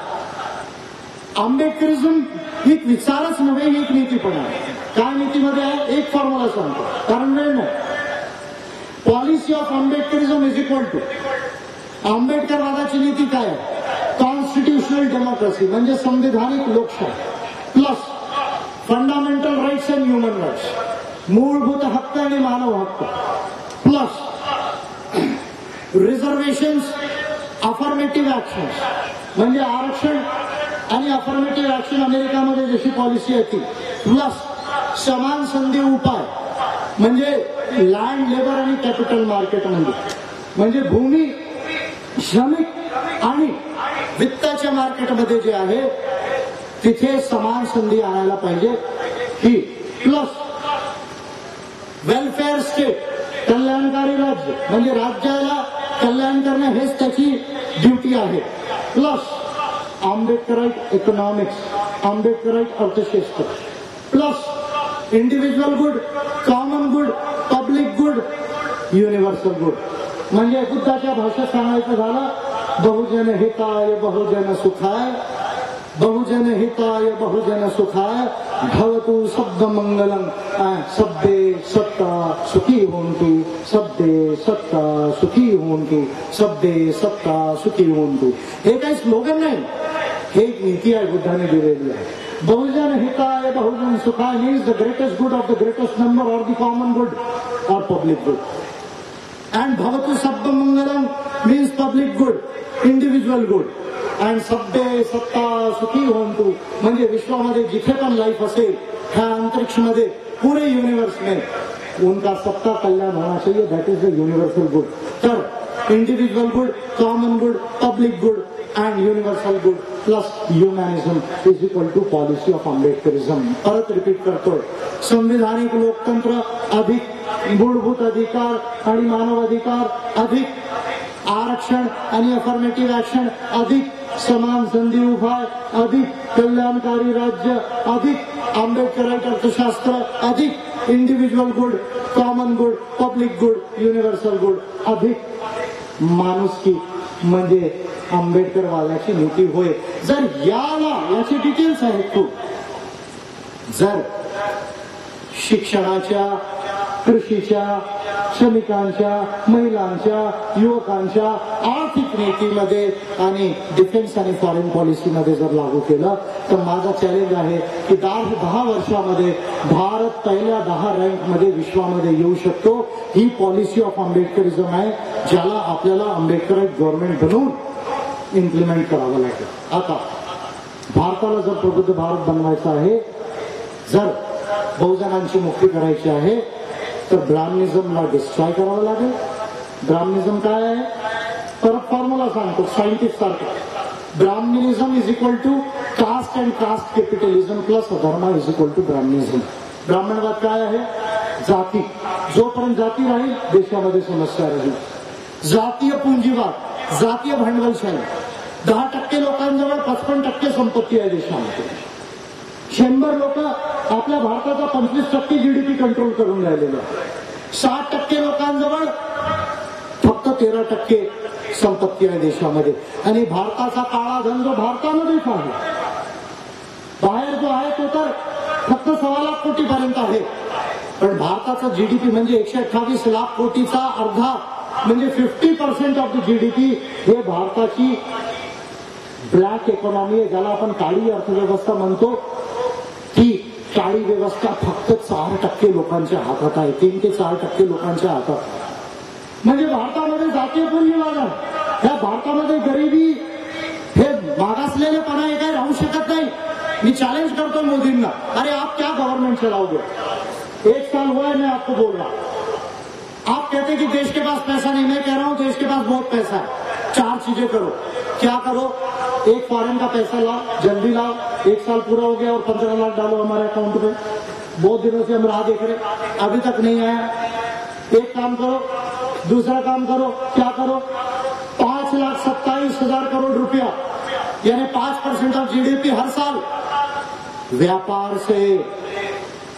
आंबेडकरिझम ही विचारच नव्हे, ही एक नीती पण आहे. काय नीतीमध्ये आहे? एक फॉर्म्युला सांगतो, कारण वेळ नाही. Policy of Ambedkarism is equal to, आंबेडकरवादाची नीती काय आहे? कॉन्स्टिट्यूशनल डेमोक्रेसी म्हणजे संविधानिक लोकशाही plus fundamental rights and human rights, मूलभूत हक्क आणि मानव हक्क प्लस रिझर्वेशन्स, अफर्मेटिव्ह ऍक्शन्स म्हणजे आरक्षण आणि अफर्मेटिव्ह ऍक्शन अमेरिकामध्ये जशी पॉलिसी आहे ती, प्लस समान संधी उपाय म्हणजे लँड, लेबर आणि कॅपिटल मार्केट म्हणजे भूमी, श्रमिक आणि वित्ताच्या मार्केटमध्ये जे आहे तिथे समान संधी आणायला पाहिजे ही, प्लस वेलफेअर स्टेट, कल्याणकारी राज्य म्हणजे राज्याला कल्याण करणं हेच त्याची ड्युटी आहे, प्लस आंबेडकराईट इकॉनॉमिक्स, आंबेडकराईट अर्थशास्त्र, plus individual good, common good, public good, universal good. म्हणजे बुद्धाच्या भाषेत सांगायचं झालं, बहुजन हिताय बहुजन सुखाय, बहुजन हिताय बहुजन सुखाय, भवतु शब्द मंगलम, सब्बे सत्ता सुखी होंतु, सब्बे सत्ता सुखी होंतु, सब्बे सत्ता सुखी होंतु. हे काही स्लोगन नाही, हे एक नीती आहे बुद्धाने दिलेली आहे. बहुजन हिताय बहुजन सुखाय means the greatest good of the greatest number or the common good or public good. And bhavatu sabba mangalam means public good, individual good. And sabbe satta sukhi hontu म्हणजे विश्वामध्ये जिथे पण लाईफ असेल ह्या अंतरिक्षमध्ये पूरे युनिवर्स में उनका सबका कल्याण होना चाहिए, that is the universal good. तर individual good, common good, public good and universal good plus humanism is equal to policy of Ambedkarism. परत रिपीट करतोय, संविधानिक लोकतंत्र अधिक मूलभूत अधिकार आणि मानव अधिकार अधिक आरक्षण आणि अफर्मेटिव्ह ऍक्शन अधिक समान संधी उपाय अधिक कल्याणकारी राज्य अधिक आंबेडकराईट अर्थशास्त्र अधिक individual good, common good, public good, universal good अधिक माणुसकी म्हणजे आंबेडकरवादाची नीती होय. जर याची डिटेल्स आहेत खूप, जर शिक्षणाच्या, कृषीच्या, श्रमिकांच्या, महिलांच्या, युवकांच्या आर्थिक नीतीमध्ये आणि डिफेन्स आणि फॉरेन पॉलिसीमध्ये जर लागू केलं तर माझा चॅलेंज आहे की 10 वर्षामध्ये भारत पहिल्या 10 रँकमध्ये विश्वामध्ये येऊ शकतो. ही पॉलिसी ऑफ आंबेडकरिझम आहे, ज्याला आपल्याला आंबेडकराईट गव्हर्नमेंट बनवून इम्प्लिमेंट करावं लागेल. आता भारताला जर प्रबुद्ध भारत बनवायचा आहे, जर बहुजनांची मुक्ती करायची आहे तर ब्राह्मनिझमला डिस्ट्रॉय करावं लागेल. ब्राह्मनिझम काय आहे? परत फॉर्म्युला सांगतो सायंटिस्ट सारखं. Brahmanism is equal to caste and caste capitalism plus adharma is equal to Brahmanism. ब्राह्मणवाद काय आहे? जाती. जोपर्यंत जाती राहील देशामध्ये समस्या राहील. जातीय पुंजीवाद, जातीय भांडवलशाही. 10% लोकांजवळ 55% संपत्ती आहे देशामध्ये. 100 लोक आपल्या भारताचा 25% जीडीपी कंट्रोल करून राहिलेले आहे. 60% लोकांजवळ फक्त 13% संपत्ती आहे देशामध्ये. आणि भारताचा काळा धन जो भारतामध्येच आहे, बाहेर जो आहे तो तर फक्त 1.25 लाख कोटीपर्यंत आहे. पण भारताचा जीडीपी म्हणजे 128 लाख कोटीचा अर्धा म्हणजे 50% ऑफ द जीडीपी हे भारताची ब्लॅक इकॉनॉमी आहे, ज्याला आपण काळी अर्थव्यवस्था म्हणतो. ती काळी व्यवस्था फक्त 4% लोकांच्या हातात आहे. 3 ते 4% लोकांच्या हातात. म्हणजे भारतामध्ये जातीय पुंजीवाद आहे. ह्या भारतामध्ये गरिबी हे मागासलेलेपणा हे काही राहू शकत नाही. मी चैलेंज करता हूं मोदींना, अरे आप क्या गवर्नमेंट चलाओगे? 1 साल हुआ है मैं आपको बोल रहा हूं. आप कहते कि देश के पास पैसा नहीं, मैं कह रहा हूं देश के पास बहुत पैसा है. 4 चीजें करो. क्या करो? एक फॉरेन का पैसा लाओ, जल्दी लाओ. 1 साल पूरा हो गया और 15 लाख डालो हमारे अकाउंट में. बहुत दिनों से हम राह देख रहे, अभी तक नहीं आया. एक काम करो, दूसरा काम करो. क्या करो? 5,27,000 करोड़ रुपया यानी 5% ऑफ जीडीपी हर साल व्यापार से,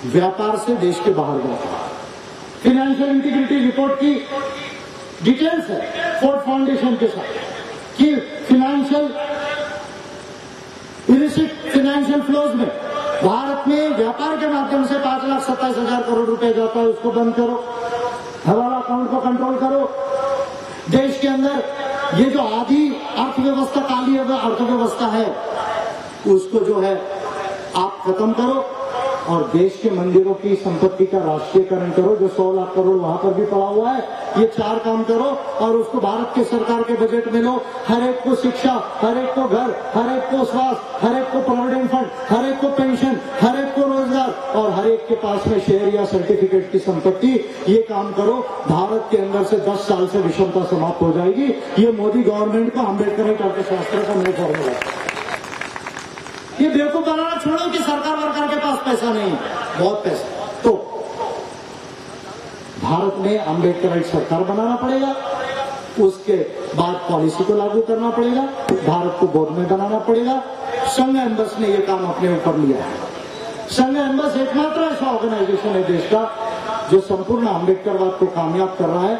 व्यापार से देश के बाहर जाता है। फाइनेंशियल इंटीग्रिटी रिपोर्ट की डिटेल्स है फोर्ड फाउंडेशन के साथ कि फाइनेंशियल इलिसिट फाइनेंशियल फ्लोज में भारत में व्यापार के माध्यम से 5,27,000 करोड़ रुपए जाता है, उसको बंद करो। हवाला अकाउंट को कंट्रोल करो। देश के अंदर ये जो आधी अर्थव्यवस्था, काली अर्थव्यवस्था है, उसको जो है आप खत्म करो और देश के मंदिरों की संपत्ति का राष्ट्रीयकरण करो। जो 100 लाख करोड़ वहां पर भी पड़ा हुआ है, ये 4 काम करो और उसको भारत के सरकार के बजट में लो। हर एक को शिक्षा, हर एक को घर, हर एक को स्वास्थ्य, हर एक को प्रोविडेंट फंड, हर एक को पेंशन, हर एक को रोजगार और हर एक के पास में शेयर या सर्टिफिकेट की संपत्ति। ये काम करो, भारत के अंदर से 10 साल से विषमता समाप्त हो जाएगी। ये मोदी गवर्नमेंट को अम्बेडकर अर्थशास्त्र का नया फॉर्मूला है। ये बेवकूफ बनाना छोड़ो कि सरकार वर्कार के पास पैसा नहीं है, बहुत पैसा। तो भारत में अम्बेडकर सरकार बनाना पड़ेगा, उसके बाद पॉलिसी को लागू करना पड़ेगा, भारत को बोर्ड में बनाना पड़ेगा। संघ एम्बस ने यह काम अपने ऊपर लिया है। संघ एम्बस एकमात्र ऐसा ऑर्गेनाइजेशन है देश का जो संपूर्ण अम्बेडकरवाद को कामयाब कर रहा है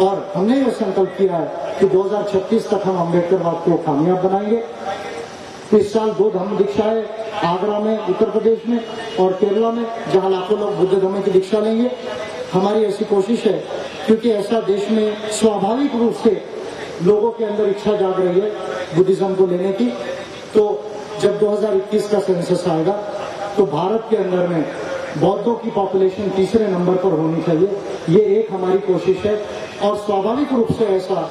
और हमने यह संकल्प किया है कि 2036 तक हम अम्बेडकरवाद को कामयाब बनाएंगे। इस साल 2 धम्म दीक्षाएं आगरा में, उत्तर प्रदेश में और केरला में, जहां लाखों लोग बुद्ध धम्म की दीक्षा लेंगे। हमारी ऐसी कोशिश है क्योंकि ऐसा देश में स्वाभाविक रूप से लोगों के अंदर इच्छा जाग रही है बुद्धिज्म को लेने की। तो जब 2021 का सेंसस आएगा तो भारत के अंदर में बौद्धों की पॉपुलेशन तीसरे नंबर पर होनी चाहिए। ये एक हमारी कोशिश है और स्वाभाविक रूप से ऐसा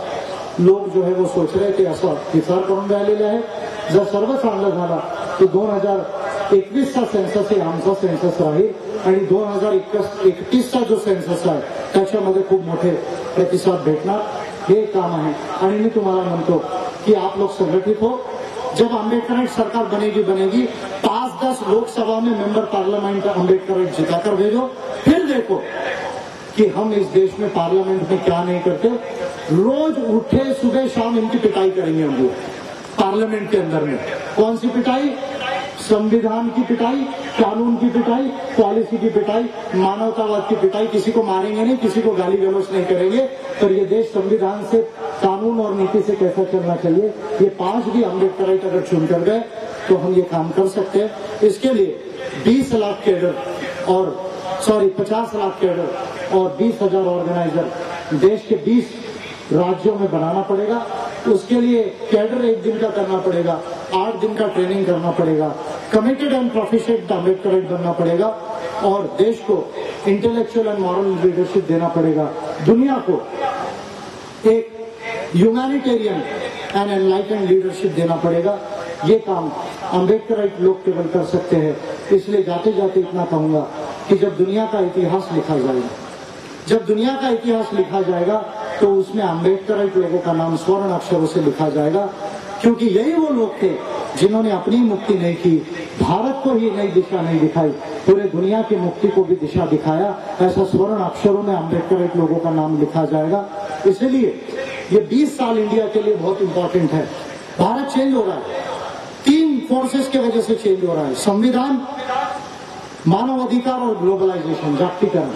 लोग जो है वो सोच रहे थे, असा विचार करून राहिलेला आहे। जर सर्व चांगलं झालं तर 2021चा सेन्सस हे आमचा सेन्सस राहील आणि 2031चा जो सेन्सस आहे त्याच्यामध्ये खूप मोठे प्रतिसाद भेटणार। हे काम आहे आणि मी तुम्हाला म्हणतो की आप लोग संगठित हो। जब अम्बेडकर सरकार बनेगी 5-10 लोकसभा में मेंबर पार्लियामेंट अम्बेडकर जिताकर भेजो, फिर देखो कि हम इस देश में पार्लियामेंट में क्या नहीं करते। रोज उठे सुबह शाम इनकी पिटाई करेंगे हम लोग पार्लियामेंट के अंदर में। कौन सी पिटाई? संविधान की पिटाई, कानून की पिटाई, पॉलिसी की पिटाई, मानवतावाद की पिटाई। किसी को मारेंगे नहीं, किसी को गाली गलौज नहीं करेंगे, पर ये देश संविधान से, कानून और नीति से कैसा चलना चाहिए, ये 5 भी अम्बेडकराइट अगर चुनकर गए तो हम ये काम कर सकते हैं। इसके लिए 20 लाख कैडर और 50 लाख कैडर और 20,000 ऑर्गेनाइजर देश के 20 राज्यों में बनाना पड़ेगा। उसके लिए कैडर 1 दिन का करना पड़ेगा, 8 दिन का ट्रेनिंग करना पड़ेगा, कमिटेड एंड प्रोफिशिएंट अम्बेडकराइट बनना पड़ेगा और देश को इंटेलेक्चुअल एंड मॉरल लीडरशिप देना पड़ेगा। दुनिया को एक ह्यूमैनिटेरियन एंड एनलाइटेंड लीडरशिप देना पड़ेगा। ये काम अम्बेडकराइट लोग केवल कर सकते हैं। इसलिए जाते जाते इतना कहूंगा कि जब दुनिया का इतिहास लिखा जाएगा, जब दुनिया का इतिहास लिखा जाएगा तो उसमें अम्बेडकराइट लोगों का नाम स्वर्ण अक्षरों से लिखा जाएगा, क्योंकि यही वो लोग थे जिन्होंने अपनी मुक्ति नहीं की, भारत को ही नई दिशा नहीं दिखाई, पूरे दुनिया की मुक्ति को भी दिशा दिखाया। ऐसा स्वर्ण अक्षरों में अम्बेडकराइट लोगों का नाम लिखा जाएगा। इसलिए ये 20 साल इंडिया के लिए बहुत इंपॉर्टेंट है। भारत चेंज हो रहा है, 3 फोर्सेस की वजह से चेंज हो रहा है। संविधान, मानव अधिकार और ग्लोबलाइजेशन, जागतिकरण।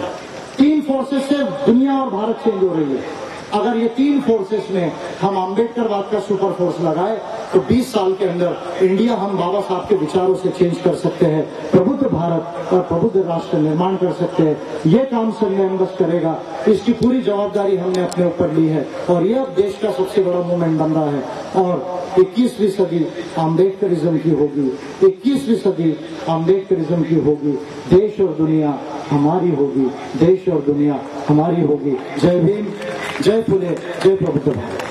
3 फोर्सेस से दुनिया और भारत चेंज हो रही है। अगर ये 3 फोर्सेस में हम अम्बेडकरवाद का सुपर फोर्स लगाए तो 20 साल के अंदर इंडिया हम बाबा साहब के विचारों से चेंज कर सकते हैं, प्रबुद्ध भारत और प्रबुद्ध राष्ट्र निर्माण कर सकते हैं। ये काम संघ एम्बस करेगा, इसकी पूरी जवाबदारी हमने अपने ऊपर ली है और ये अब देश का सबसे बड़ा मूवमेंट बन रहा है। और 21वीं सदी अम्बेडकरिज्म की होगी, 21वीं सदी अम्बेडकरिज्म की होगी। देश और दुनिया हमारी होगी, देश और दुनिया हमारी होगी। जय भीम, जय फुले, जय प्रबुद्ध भारत।